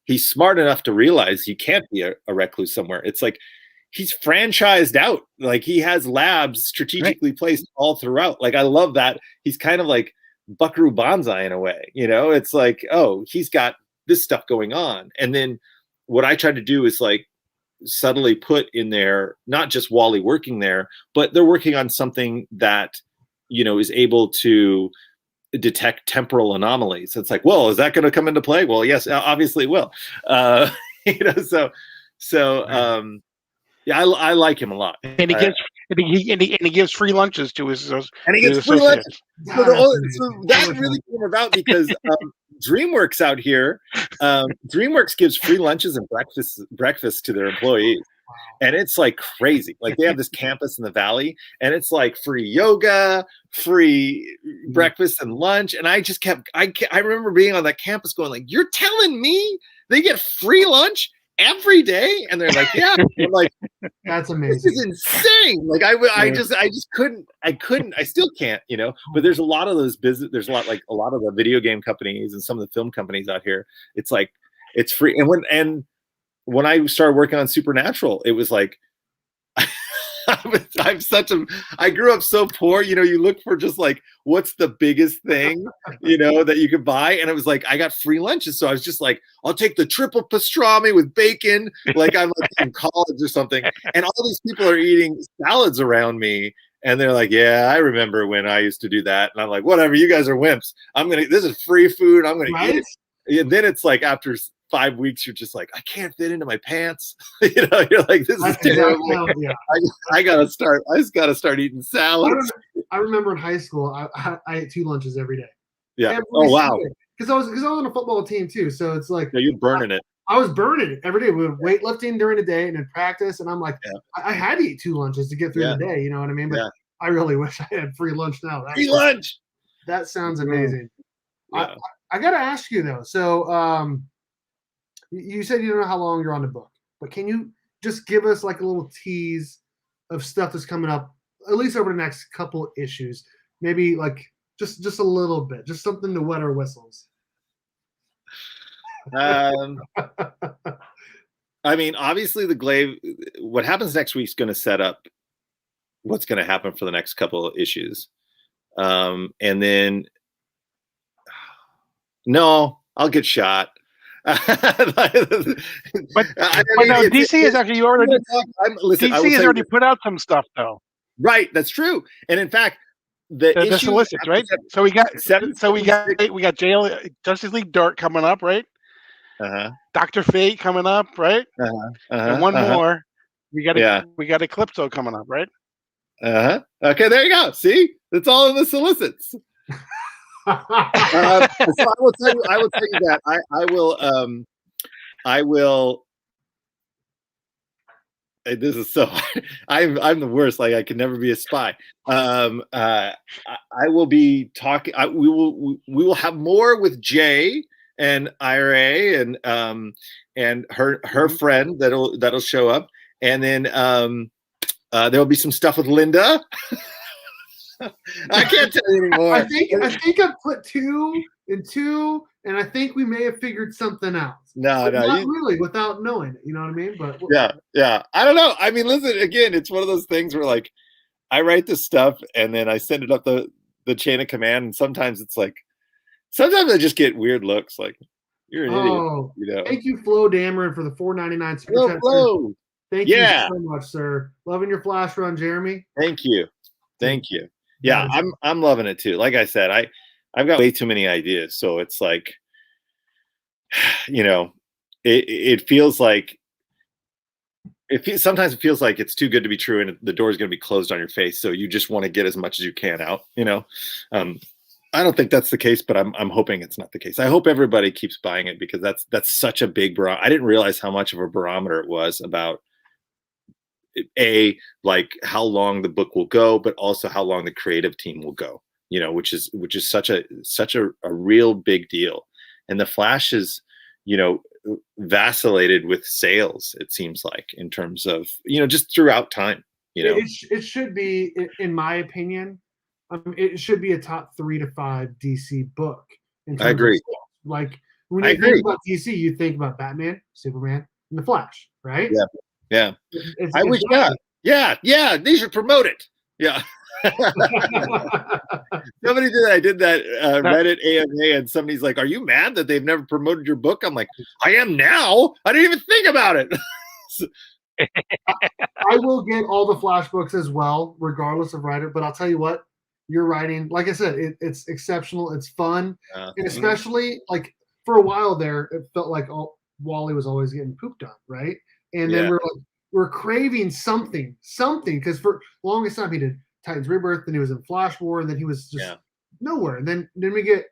He's smart enough to realize you can't be a recluse somewhere. It's like he's franchised out. Like he has labs strategically placed all throughout. Like I love that. He's kind of like Buckaroo Banzai in a way, It's like, oh, he's got this stuff going on. And then what I try to do is like subtly put in there, not just Wally working there, but they're working on something that, is able to detect temporal anomalies. It's like, well, is that going to come into play? Well, yes, obviously it will. Yeah, I like him a lot. And he gives free lunches to his associates. And he gets free lunches. So that really came about because DreamWorks out here, DreamWorks gives free lunches and breakfast to their employees. And it's like crazy. Like they have this campus in the valley, and it's like free yoga, free breakfast and lunch. And I just I remember being on that campus going like, you're telling me they get free lunch every day? And they're like, yeah. I'm like, that's amazing. This is insane. Like I just couldn't, I still can't, but there's a lot of those there's a lot of the video game companies and some of the film companies out here. It's like, it's free. And when I started working on Supernatural, it was like, I grew up so poor, you look for just like, what's the biggest thing, that you could buy. And it was like, I got free lunches. So I was just like, I'll take the triple pastrami with bacon. Like I'm like in college or something. And all these people are eating salads around me. And they're like, yeah, I remember when I used to do that. And I'm like, whatever, you guys are wimps. this is free food. I'm going to eat it. And then it's like, after 5 weeks, you're just like, I can't fit into my pants. You're like, this is terrible. Yeah. I just gotta start eating salads. I remember in high school, I ate 2 lunches every day. Yeah. Wow. Because I was on a football team too. So it's like, you're burning it. I was burning it every day. We were weightlifting during the day and in practice. And I'm like, I had to eat 2 lunches to get through the day. You know what I mean? But I really wish I had free lunch now. Free lunch. That sounds amazing. Yeah. I got to ask you though. So, you said you don't know how long you're on the book, but can you just give us like a little tease of stuff that's coming up, at least over the next couple issues? Maybe like just a little bit, just something to wet our whistles. I mean, obviously the Glaive, what happens next week is going to set up what's going to happen for the next couple of issues. And then, no, I'll get shot. but no, DC is actually already. DC has already put out some stuff, though. Right, that's true. And in fact, the solicits, right? So we got Justice League Dark coming up, right? Dr. Fate coming up, right? And one more. We got Eclipso coming up, right? Okay, there you go. See, it's all in the solicits. So I will tell you that I will. This is so hard. I'm the worst. Like I can never be a spy. I will be talking. We will have more with Jay and Ira and her friend that'll show up, and then there will be some stuff with Linda. I can't tell you anymore. I think I put 2 and 2, and I think we may have figured something out. No, not really, without knowing it. You know what I mean? But yeah. I don't know. I mean, listen, again, it's one of those things where like I write this stuff and then I send it up the chain of command, and sometimes it's like Sometimes I just get weird looks like you're an idiot. Oh, You know. thank you, Flo Dameron, for the $4.99 super Hello, chat. Flo. Thank you so much, sir. Loving your flash run, Jeremy. Thank you. Thank you. Yeah, I'm loving it too. Like I said, I've got way too many ideas. So it's like, you know, it feels like sometimes it feels like it's too good to be true and the door is going to be closed on your face. So you just want to get as much as you can out, you know. I don't think that's the case, but I'm hoping it's not the case. I hope everybody keeps buying it because that's such a big barometer. I didn't realize how much of a barometer it was about like how long the book will go, but also how long the creative team will go, you know, which is such a real big deal. And the Flash is, you know, vacillated with sales, it seems like, in terms of, you know, just throughout time, you know. It should be, in my opinion, it should be a top 3 to 5 DC book. I agree. Like when you think about DC, you think about Batman, Superman, and the Flash, right? Yeah. Yeah. I wish not. Yeah. They should promote it. Yeah. Somebody did. I did that Reddit AMA, and somebody's like, "Are you mad that they've never promoted your book?" I'm like, "I am now. I didn't even think about it." I will get all the Flash books as well, regardless of writer. But I'll tell you what, your writing, like I said, it's exceptional. It's fun, and especially like for a while there, it felt like Wally was always getting pooped on, right? And then we're craving something, because for longest time he did Titans Rebirth, then he was in Flash War, and then he was just nowhere. And then we get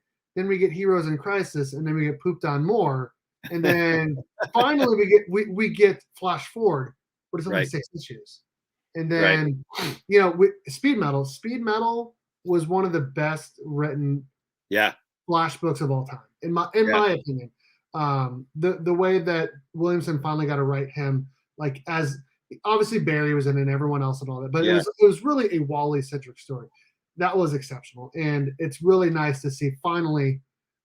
Heroes in Crisis, and then we get pooped on more, and then finally we get Flash Forward, but it's only 6 issues. And then you know, Speed Metal was one of the best written Flash books of all time, in my opinion. The way that Williamson finally got to write him, like, as obviously Barry was in it and everyone else and all that, but it was really a Wally centric story. That was exceptional, and it's really nice to see finally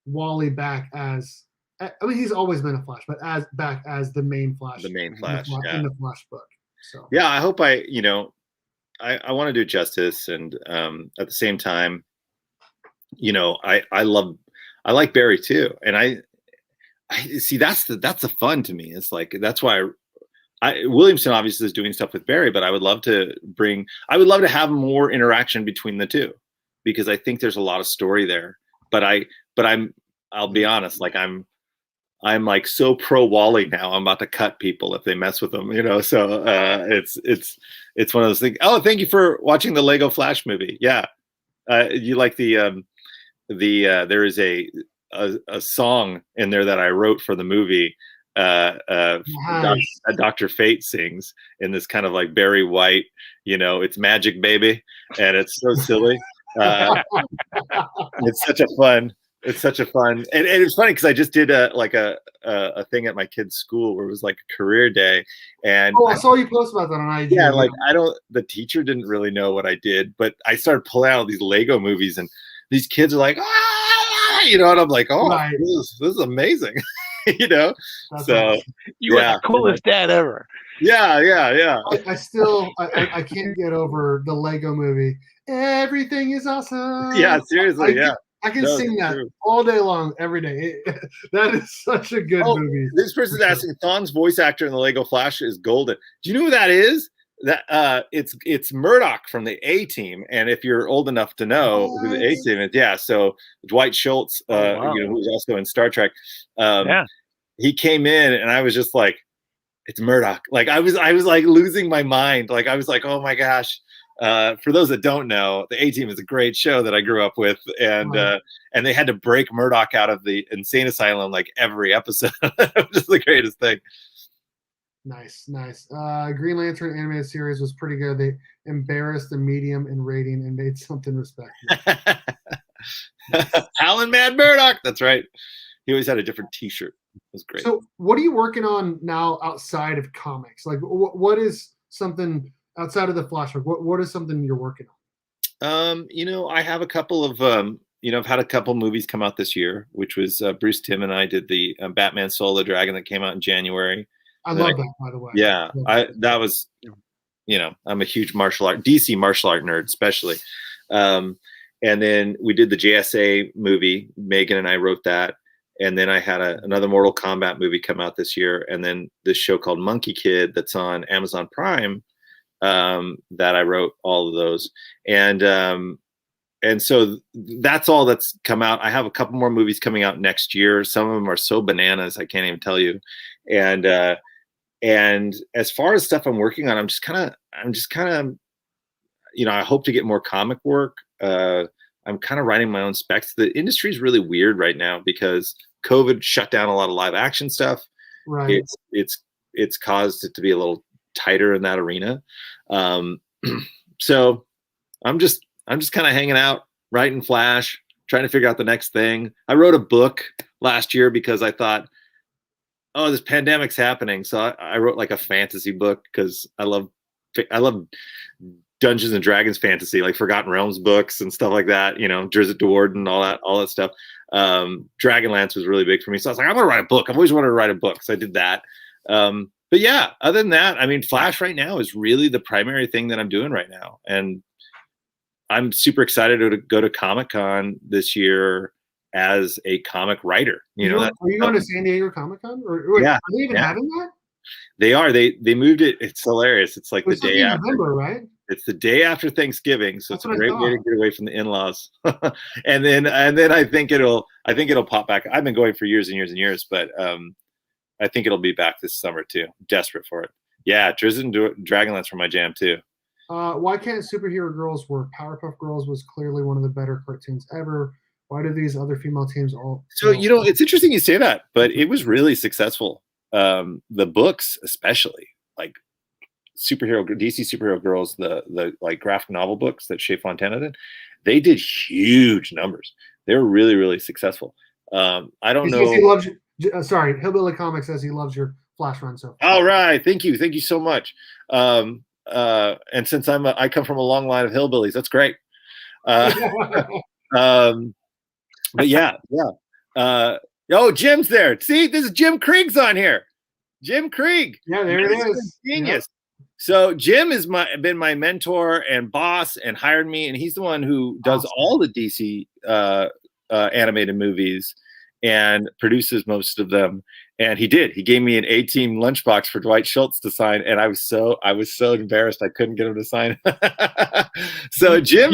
Wally back as, I mean, he's always been a Flash, but back as the main Flash, in the Flash book. So yeah, I hope I want to do justice, and at the same time, you know, I like Barry too, and I see that's the fun to me. It's like, that's why Williamson obviously is doing stuff with Barry, but I would love to have more interaction between the two, because I think there's a lot of story there. But I'll be honest, like I'm like so pro Wally now. I'm about to cut people if they mess with them, you know. So it's one of those things. Oh, thank you for watching the Lego Flash movie. Yeah, you like the there is a song in there that I wrote for the movie. Nice. Dr. Fate sings in this kind of like Barry White, you know, it's magic, baby, and it's so silly. It's such a fun, and it's funny because I just did a thing at my kid's school where it was like a career day, and I saw you post about that on IG. Yeah, like the teacher didn't really know what I did, but I started pulling out these Lego movies, and these kids are like, you know, and I'm like, oh, this is amazing. You know, that's so awesome. You are the coolest dad ever. Yeah. I can't get over the Lego movie. Everything is awesome. Yeah, seriously. I can sing that all day long, every day. That is such a good movie. This person's asking, Thawne's voice actor in the Lego Flash is golden. Do you know who that is? That it's Murdoch from the A-Team, and if you're old enough to know who the A-Team is, so Dwight Schultz, you know, who's also in Star Trek, he came in, and I was just like, it's Murdoch. Like I was like losing my mind. Like I was like, oh my gosh. For those that don't know, the A-Team is a great show that I grew up with, and they had to break Murdoch out of the insane asylum like every episode. It was the greatest thing. Nice. Green Lantern animated series was pretty good. They embarrassed the medium in rating and made something respectable. Alan Mad Murdoch. That's right. He always had a different T-shirt. It was great. So, what are you working on now outside of comics? Like, what is something outside of the Flash? What is something you're working on? You know, I have a couple of you know, I've had a couple movies come out this year, which was Bruce Timm and I did the Batman Soul of the Dragon that came out in January. I love that, by the way. Yeah, that was, you know, I'm a huge DC martial art nerd, especially. And then we did the JSA movie. Megan and I wrote that. And then I had another Mortal Kombat movie come out this year. And then this show called Monkey Kid that's on Amazon Prime, that I wrote all of those. And so that's all that's come out. I have a couple more movies coming out next year. Some of them are so bananas, I can't even tell you. And as far as stuff I'm working on, I'm just kind of, I hope to get more comic work. I'm kind of writing my own specs. The industry is really weird right now because COVID shut down a lot of live action stuff. Right. It's caused it to be a little tighter in that arena. So I'm just kind of hanging out, writing Flash, trying to figure out the next thing. I wrote a book last year because I thought, oh, this pandemic's happening. So I wrote like a fantasy book because I love Dungeons and Dragons fantasy, like Forgotten Realms books and stuff like that, Drizzt Do'Urden and all that stuff. Dragonlance was really big for me. So I was like, I'm going to write a book. I've always wanted to write a book. So I did that. But yeah, other than that, I mean, Flash right now is really the primary thing that I'm doing right now. And I'm super excited to go to Comic-Con this year as a comic writer. Are you going to San Diego Comic-Con? Or yeah, are they even having that? They are. They moved it. It's hilarious. It's like the day after. November, right? It's the day after Thanksgiving, so it's a great way to get away from the in-laws. and then I think it'll pop back. I've been going for years and years and years, but I think it'll be back this summer too. I'm desperate for it. Yeah, Drizzt and Dragonlance were my jam too. Why can't superhero girls work? Powerpuff Girls was clearly one of the better cartoons ever. Why do these other female teams all? So it's interesting you say that, but it was really successful. The books, especially like DC superhero girls, the like graphic novel books that Shea Fontana did, they did huge numbers. They were really, really successful. I don't know. He loves you. Sorry, Hillbilly Comics says he loves your Flash run. So all right, thank you so much. And since I come from a long line of hillbillies, that's great. But yeah. Oh, Jim's there. See, this is Jim Krieg's on here. Jim Krieg. Yeah, there it is. Genius. Yep. So Jim has been my mentor and boss and hired me, and he's the one who does all the DC animated movies and produces most of them. And he gave me an A-Team lunchbox for Dwight Schultz to sign, and I was so embarrassed I couldn't get him to sign. So Jim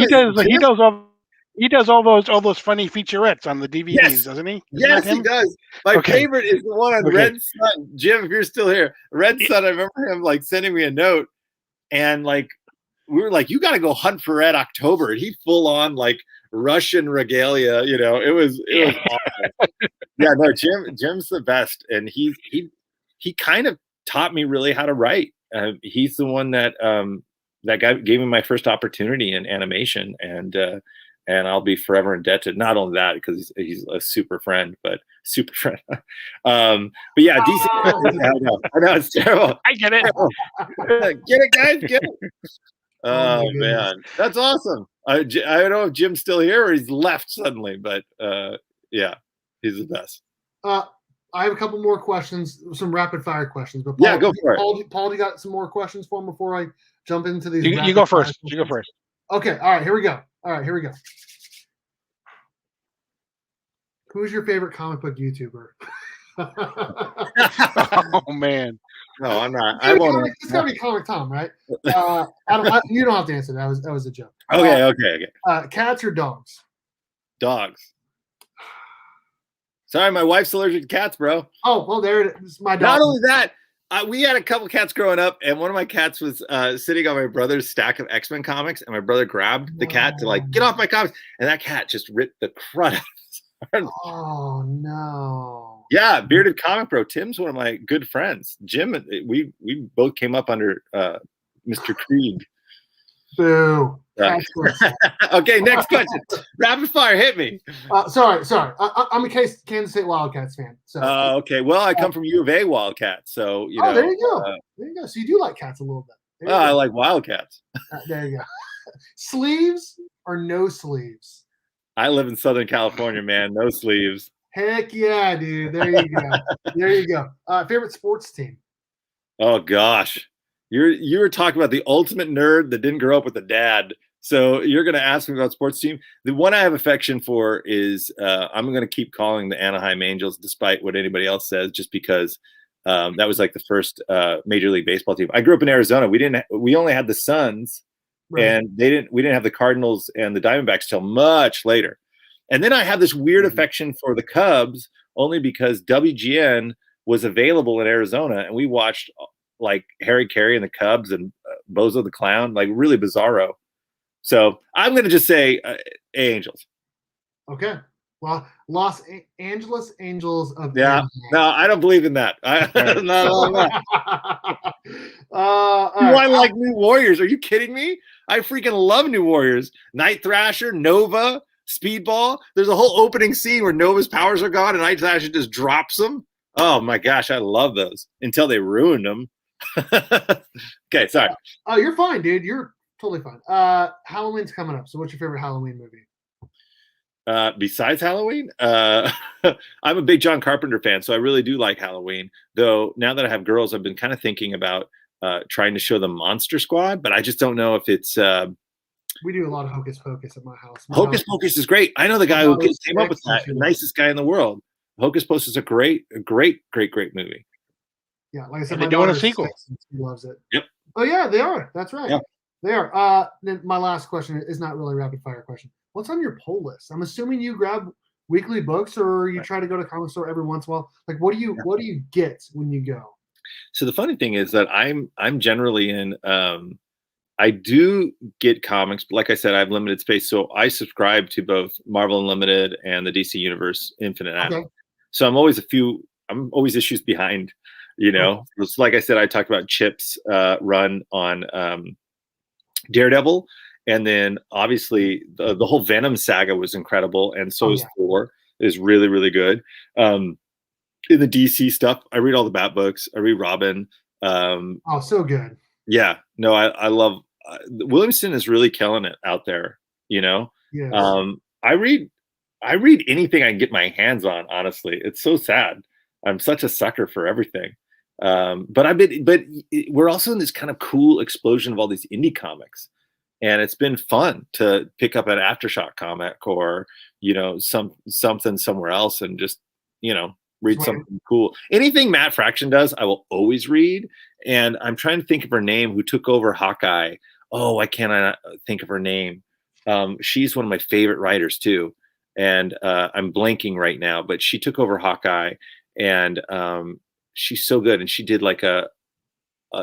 he does all those funny featurettes on the DVDs, doesn't he? Yes, he does. My favorite is the one on Red Sun. Jim, if you're still here, Red Sun. I remember him like sending me a note, and like we were like, "You got to go hunt for Red October," and he full on like Russian regalia. It was awesome. Yeah, no, Jim's the best, and he kind of taught me really how to write. He's the one that gave me my first opportunity in animation, and I'll be forever indebted. Not only that, because he's a super friend. But yeah, DC. I know it's terrible. I get it. Get it, guys. Get it. Oh man, that's awesome. I don't know if Jim's still here or he's left suddenly, but yeah, he's the best. I have a couple more questions, some rapid fire questions. But Paul, yeah, go for it. Paul, you got some more questions for him before I jump into these? You go first. You go first. Okay. All right. Here we go. Who's your favorite comic book YouTuber? Oh man. No, I'm not. It's gotta be Comic Tom, right? You don't have to answer that. That was a joke. Okay. Cats or dogs? Dogs. Sorry, my wife's allergic to cats, bro. Oh, well, there it is. My dog. Not only that, we had a couple cats growing up, and one of my cats was sitting on my brother's stack of X-Men comics, and my brother grabbed the cat to like get off my comics, and that cat just ripped the crud out of his. Oh no. Yeah, Bearded Comic Bro. Tim's one of my good friends. Jim, we both came up under Mr. Krieg. Boo. Okay, next question. Rapid fire, hit me. Sorry. I'm a Kansas State Wildcats fan. So. Okay. Well, I come from U of A Wildcats, so you know. There you go. There you go. So you do like cats a little bit. I like Wildcats. There you go. Sleeves or no sleeves? I live in Southern California, man. No sleeves. Heck yeah, dude. There you go. Favorite sports team? Oh gosh. You were talking about the ultimate nerd that didn't grow up with a dad. So you're going to ask me about sports team. The one I have affection for is I'm going to keep calling the Anaheim Angels, despite what anybody else says, just because that was like the first Major League Baseball team. I grew up in Arizona. We only had the Suns, right. And we didn't have the Cardinals and the Diamondbacks till much later. And then I had this weird affection for the Cubs, only because WGN was available in Arizona, and we watched like Harry Carey and the Cubs and Bozo the Clown, like really bizarro. So I'm going to just say Angels. Okay. Well, Los Angeles Angels of Anaheim. No, I don't believe in that. No. I like New Warriors. Are you kidding me? I freaking love New Warriors. Night Thrasher, Nova, Speedball. There's a whole opening scene where Nova's powers are gone and Night Thrasher just drops them. Oh my gosh, I love those until they ruined them. Okay, sorry. Oh, you're fine, dude. You're totally fine. Halloween's coming up. So what's your favorite Halloween movie? Besides Halloween, I'm a big John Carpenter fan, so I really do like Halloween. Though now that I have girls, I've been kind of thinking about trying to show them Monster Squad, but I just don't know if it's. We do a lot of Hocus Pocus at my house. Hocus Pocus is great. I know the guy who came up with that, the nicest guy in the world. Hocus Pocus is a great movie. Yeah, like I said, they're doing a sequel. She loves it. Yep. Oh yeah, they are. That's right. Yeah. They are. Then my last question is not really a rapid fire question. What's on your pull list? I'm assuming you grab weekly books, or you try to go to comic store every once in a while. Like, what do you get when you go? So the funny thing is that I'm generally in. I do get comics, but like I said, I have limited space, so I subscribe to both Marvel Unlimited and the DC Universe Infinite. Okay. So I'm always issues behind. You know, it's like I said, I talked about Chip's run on Daredevil, and then obviously the whole Venom saga was incredible, and so is Thor is really, really good. In the DC stuff, I read all the Bat books. I read Robin. So good. Yeah, no, I love Williamson is really killing it out there. You know, yes. I read anything I can get my hands on. Honestly, it's so sad. I'm such a sucker for everything. But we're also in this kind of cool explosion of all these indie comics, and it's been fun to pick up an Aftershock comic or, you know, something somewhere else and just, you know, read something cool. Anything Matt Fraction does, I will always read. And I'm trying to think of her name, who took over Hawkeye. Oh, why can't I think of her name? She's one of my favorite writers too. And I'm blanking right now, but she took over Hawkeye, and she's so good. And she did like it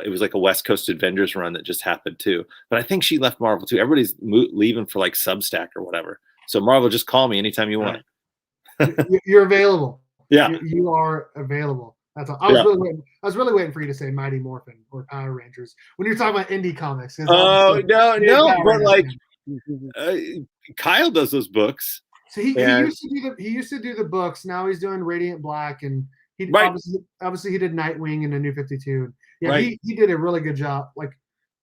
was like a West Coast Avengers run that just happened too. But I think she left Marvel too. Everybody's leaving for like Substack or whatever. So Marvel, just call me anytime you want. You're available. Yeah, you are available. That's all. I was really waiting for you to say Mighty Morphin or Power Rangers when you're talking about indie comics. Oh no, but like Kyle does those books. So he used to do the books. Now he's doing Radiant Black, and he obviously he did Nightwing and the New 52. Yeah, he did a really good job, like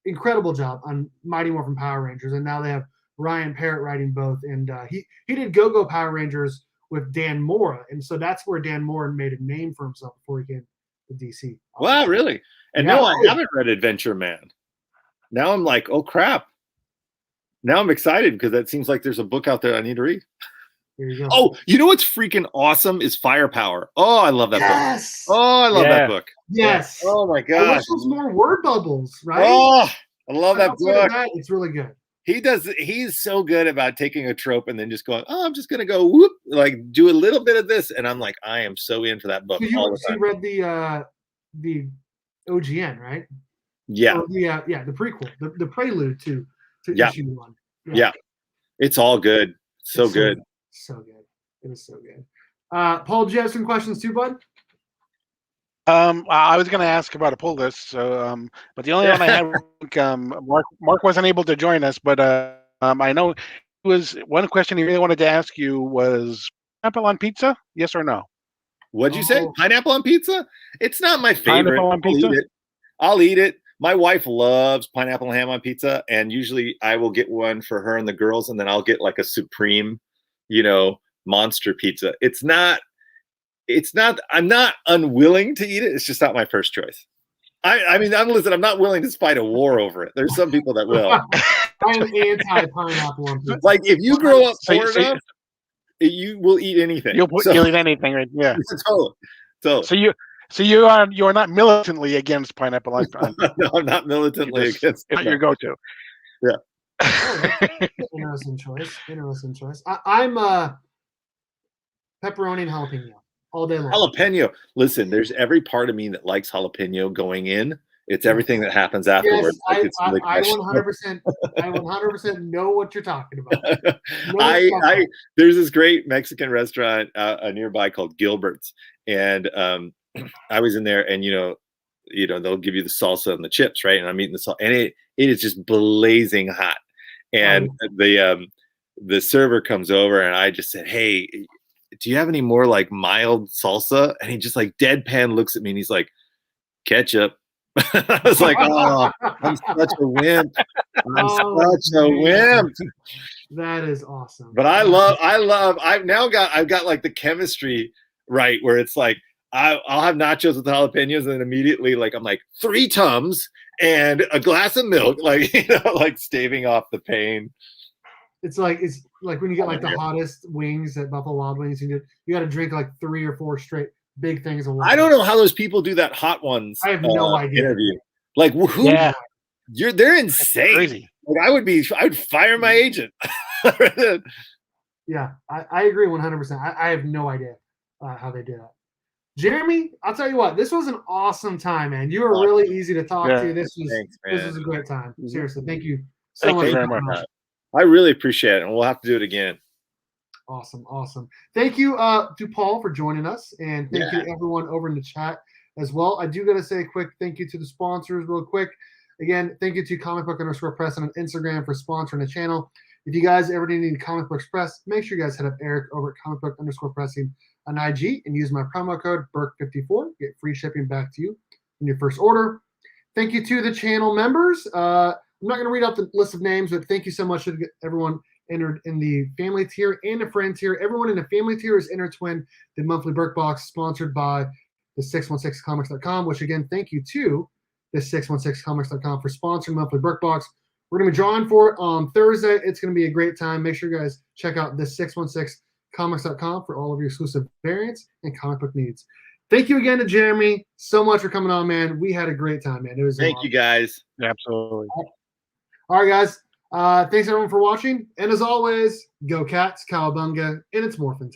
incredible job on Mighty Morphin Power Rangers, and now they have Ryan Parrott writing both. And he did Go-Go Power Rangers with Dan Mora, and so that's where Dan Mora made a name for himself before he came to DC. Wow, really? And no, I haven't read Adventure Man. Now I'm like, oh crap! Now I'm excited because that seems like there's a book out there I need to read. There you go. Oh, you know what's freaking awesome is Firepower. Oh, I love that book. Oh, I love that book. Yes. Oh my gosh. I wish there was more word bubbles, right? Oh, I love that book. It's really good. He's so good about taking a trope and then just going, oh, I'm just gonna go whoop, like do a little bit of this, and I'm like, I am so into that book. You read the OGN, right? Yeah. Or the prequel, the prelude to issue 1. Yeah. It's all good. So good. So good. It is so good. Paul, do you have some questions too, bud? I was going to ask about a pull list, so but the only one I had, Mark wasn't able to join us, but I know one question he really wanted to ask you was pineapple on pizza, yes or no? What'd you say? Pineapple on pizza? It's not my favorite. Pineapple on pizza? I'll eat it. My wife loves pineapple and ham on pizza, and usually I will get one for her and the girls, and then I'll get like a supreme, monster pizza. It's not, I'm not unwilling to eat it. It's just not my first choice. I'm not willing to fight a war over it. There's some people that will. I am anti-pineapple on pizza. Like if you grow up poor So enough, you will eat anything. you'll eat anything, right? Yeah. Totally. So you are not militantly against pineapple on pizza. No, I'm not militantly against. It's not your go-to. Yeah. Oh, that's interesting choice. Interesting choice. I'm pepperoni and jalapeno all day long. Jalapeno. Listen, there's every part of me that likes jalapeno going in. It's everything that happens afterwards. Yes, I 100% know what you're talking about. There's this great Mexican restaurant nearby called Gilbert's, and I was in there, and they'll give you the salsa and the chips, right? And I'm eating the salsa, and it is just blazing hot. And the server comes over, and I just said, "Hey, do you have any more like mild salsa?" And he just like deadpan looks at me, and he's like, "Ketchup." I was like, "Oh, I'm such a wimp. I'm such a wimp." That is awesome. But I've got like the chemistry right where it's like I'll have nachos with jalapenos, and then immediately like I'm like 3 Tums and a glass of milk, like like staving off the pain. It's like when you get like the hottest wings at Buffalo Wild Wings, you got to drink like 3 or 4 straight big things of water. I don't know how those people do that hot ones. I have no idea. Interview. Like who? Yeah. They're insane. Crazy. Like I'd fire my agent. Yeah, I agree 100%. I have no idea how they do that. Jeremy, I'll tell you what, this was an awesome time, man. You were really easy to talk to. This was a great time. Seriously, thank you so much. Very much. I really appreciate it, and we'll have to do it again. Awesome. Thank you to Paul for joining us, and thank you to everyone over in the chat as well. I do got to say a quick thank you to the sponsors real quick. Again, thank you to comicbook_press on Instagram for sponsoring the channel. If you guys ever need Comic Book Express, make sure you guys hit up Eric over at comicbook_pressing on IG and use my promo code BURK54. Get free shipping back to you in your first order. Thank you to the channel members. I'm not going to read out the list of names, but thank you so much to everyone entered in the family tier and the friend tier. Everyone in the family tier is entered to win the monthly Burke Box sponsored by the 616comics.com, which again, thank you to the 616comics.com for sponsoring monthly Burke Box. We're going to be drawing for it on Thursday. It's going to be a great time. Make sure you guys check out the 616comics.com for all of your exclusive variants and comic book needs. Thank you again to Jeremy so much for coming on, man. We had a great time, man. It was Thank you, guys. Absolutely. All right, guys. Thanks everyone for watching. And as always, go Cats, Cowabunga, and it's Morphin time.